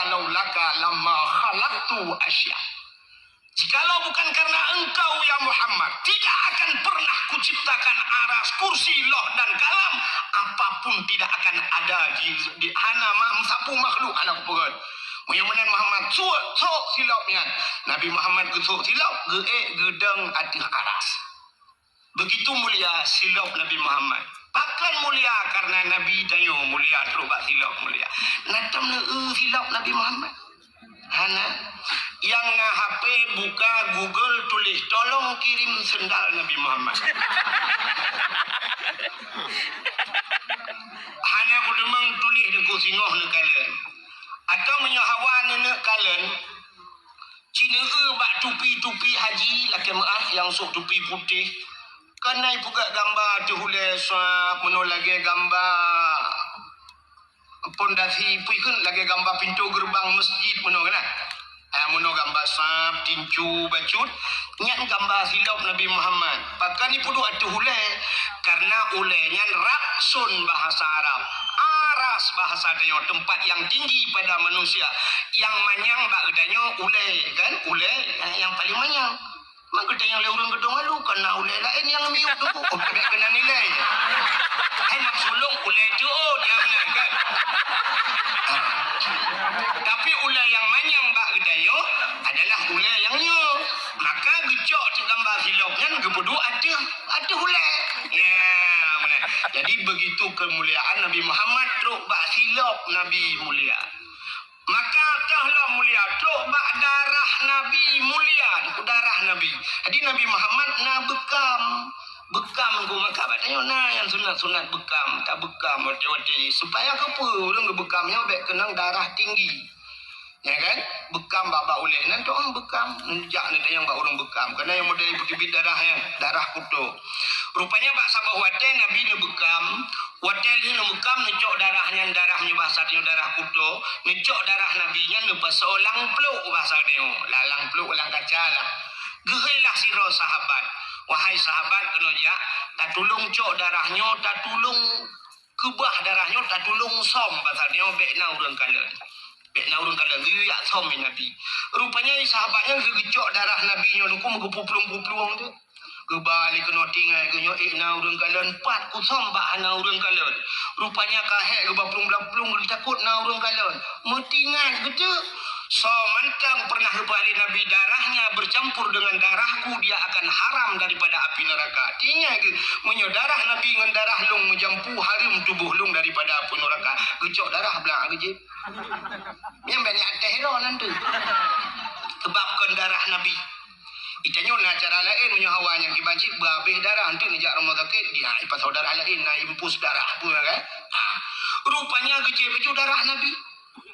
lamma khalaqtu asya. Jikalau bukan karena engkau ya Muhammad, tidak akan pernah kuciptakan aras, kursi, loh dan kalam. Apapun tidak akan ada di hana sapu makhluk anak pegon. Mudah-mudahan Muhammad sok silap nian. Nabi Muhammad sok silap gedang atih aras. Begitu mulia silap Nabi Muhammad. Pakan mulia karena Nabi dayo mulia terubah silap mulia. Natam silap Nabi Muhammad. Hana yang na HP buka Google tulis tolong kirim sendal Nabi Muhammad. Hana ku demang tulis deku singoh ne kalen. Atau menyahawa nenek kalen. Cina bak tupi-tupi haji laki maaf yang sok tupi putih. Kanai puga gambar tu hulai swap menolagi gambar pondasi puikun lagi gambar pintu gerbang masjid mono kana. Mono gambar sap tincu bacut nyat gambar silap Nabi Muhammad. Pakai ni pudu atu hulai karena ulenya raksun bahasa Arab. Aras bahasa danyo tempat yang tinggi pada manusia. Yang manyang bak danyo ulai kan? Ulai yang paling manyang. Maka yang le urang gedong alu kena ulai lain yang miuk tu. Oh tak kena nilai. Nak sulung ulai tu dia menangkan. Tapi ulai yang manyang bak gedayo adalah ulai yang nyo. Maka gecok tu gambar silapnya gebudu ada ulai. Ya, mana. Jadi begitu kemuliaan Nabi Muhammad teruk bak silap Nabi mulia. Maka tahlah mulia teruk bak darah Nabi mulia, darah Nabi. Jadi Nabi Muhammad na bekam gua maka batanya na yang sunat bekam, tak bekam wati-wati supaya apa orang bekamnya baik kenang darah tinggi. Ya kan? Bekam baba uleh nan tu orang bekam, jak ni yang bak orang bekam. Karena yang model putih darahnya, darah kutu. Rupanya bak sabah wate Nabi ni bekam, wate ni bekam necok darahnya bahasanya darah kutu, necok darah Nabinya ni pasal lang peluk bahasa dia. Lalang peluk lang kaca lah. Gehailah siro sahabat. Wahai sahabat kena ja, tak tulung cok darahnya, tak tulung kebah darahnya, tak tulung som bahasa dia bekna urang kalen. Bekna urang kalen dia som Nabi. Rupanya sahabatnya gegecok darah Nabinya nu ku megepupulung-pupulung tu. Kebalik kena tinggal kenyo na urang kalen pat ku som bak ana urang kalen. Rupanya kahek ke baplung-baplung takut na urang kalen. Metingan gitu. So mantang pernah kembali Nabi darahnya bercampur dengan darahku dia akan haram daripada api neraka. Tinya ke menyodarah Nabi dengan darah lung menjampu harum tubuh lung daripada api neraka. Gecok darah belang gejip. Yang banyak atas hero nanti. Kebabkan darah Nabi. Itanya na cara lain menyahawanya dibancit babih darah nanti nejak rumah sakit dia pas saudara lain na impus darah pun kan. Rupanya gejip darah Nabi.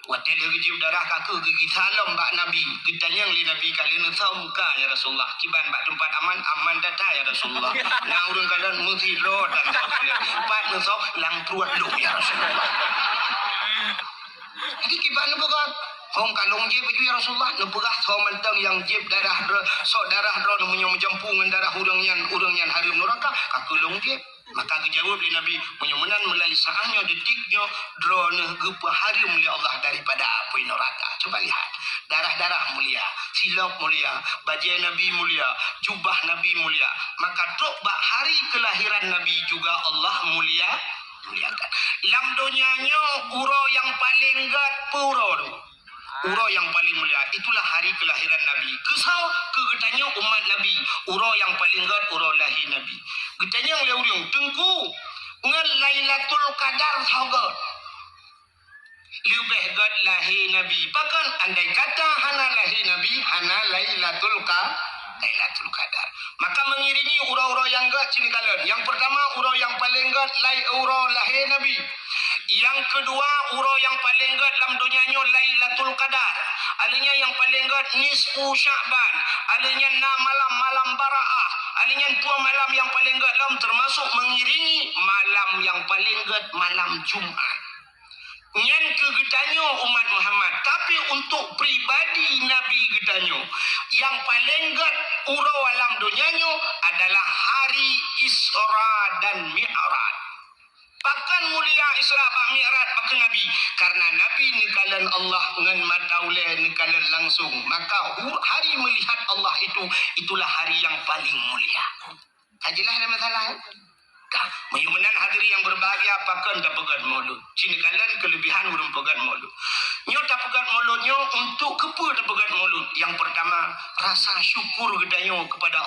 Watel gejib darah kakak gigi salam bak Nabi. Ditanya li Nabi kalian tahu muka ya Rasulullah. Kiban bak tempat aman data ya Rasulullah. Nang urang kalian mesti lo dan tempat nusok lang pruat lu ya Rasulullah. Jadi kibat nu pegat. Hong kalong je baju ya Rasulullah nu pegah so mentang yang jeb darah so darah ro nu menyampungan darah urang-urang harum neraka kakulong je. Maka dijawab oleh Nabi menyumenan mulai saatnya detiknya drone gepa harum oleh Allah daripada api neraka. Coba lihat darah-darah mulia, silap mulia, baju Nabi mulia, jubah Nabi mulia. Maka tok bak hari kelahiran Nabi juga Allah muliakan. Lam dunianya uro yang paling gat puro tu. Uro yang paling mulia itulah hari kelahiran Nabi. Kesau kegetanya umat Nabi. Uro yang paling gat uro lahir Nabi. Getanya oleh urang tengku ngan Lailatul Qadar saugat. Lebih gat lahir Nabi. Bahkan andai kata hana lahir Nabi, hana Lailatul Qadar. Maka mengiringi ura-ura yang gat sini kalian. Yang pertama ura yang paling gat ura lahir Nabi. Yang kedua ura yang paling gat dalam dunianya Lailatul Qadar. Alinya yang paling gat nisfu Sya'ban. Alinya malam Baraah. Alinya dua malam yang paling gat dalam termasuk mengiringi malam yang paling gat malam Jumat. Yang kegetanyo umat Muhammad. Tapi untuk pribadi Nabi getanyo yang paling gat uro alam dunianyo adalah hari Isra dan Mi'raj. Bahkan mulia Isra dan Mi'raj bahkan Nabi. Karena Nabi nikalan Allah ngan mataule nikalan langsung. Maka hari melihat Allah itulah hari yang paling mulia. Kajilah ada masalah ya? Menyumenan hadiri yang berbahagia apakah tak pegat maulud. Sini kalian kelebihan urang pegat maulud. Nyo tak pegat mauludnya untuk kepa tak pegat maulud. Yang pertama rasa syukur gedanyo kepada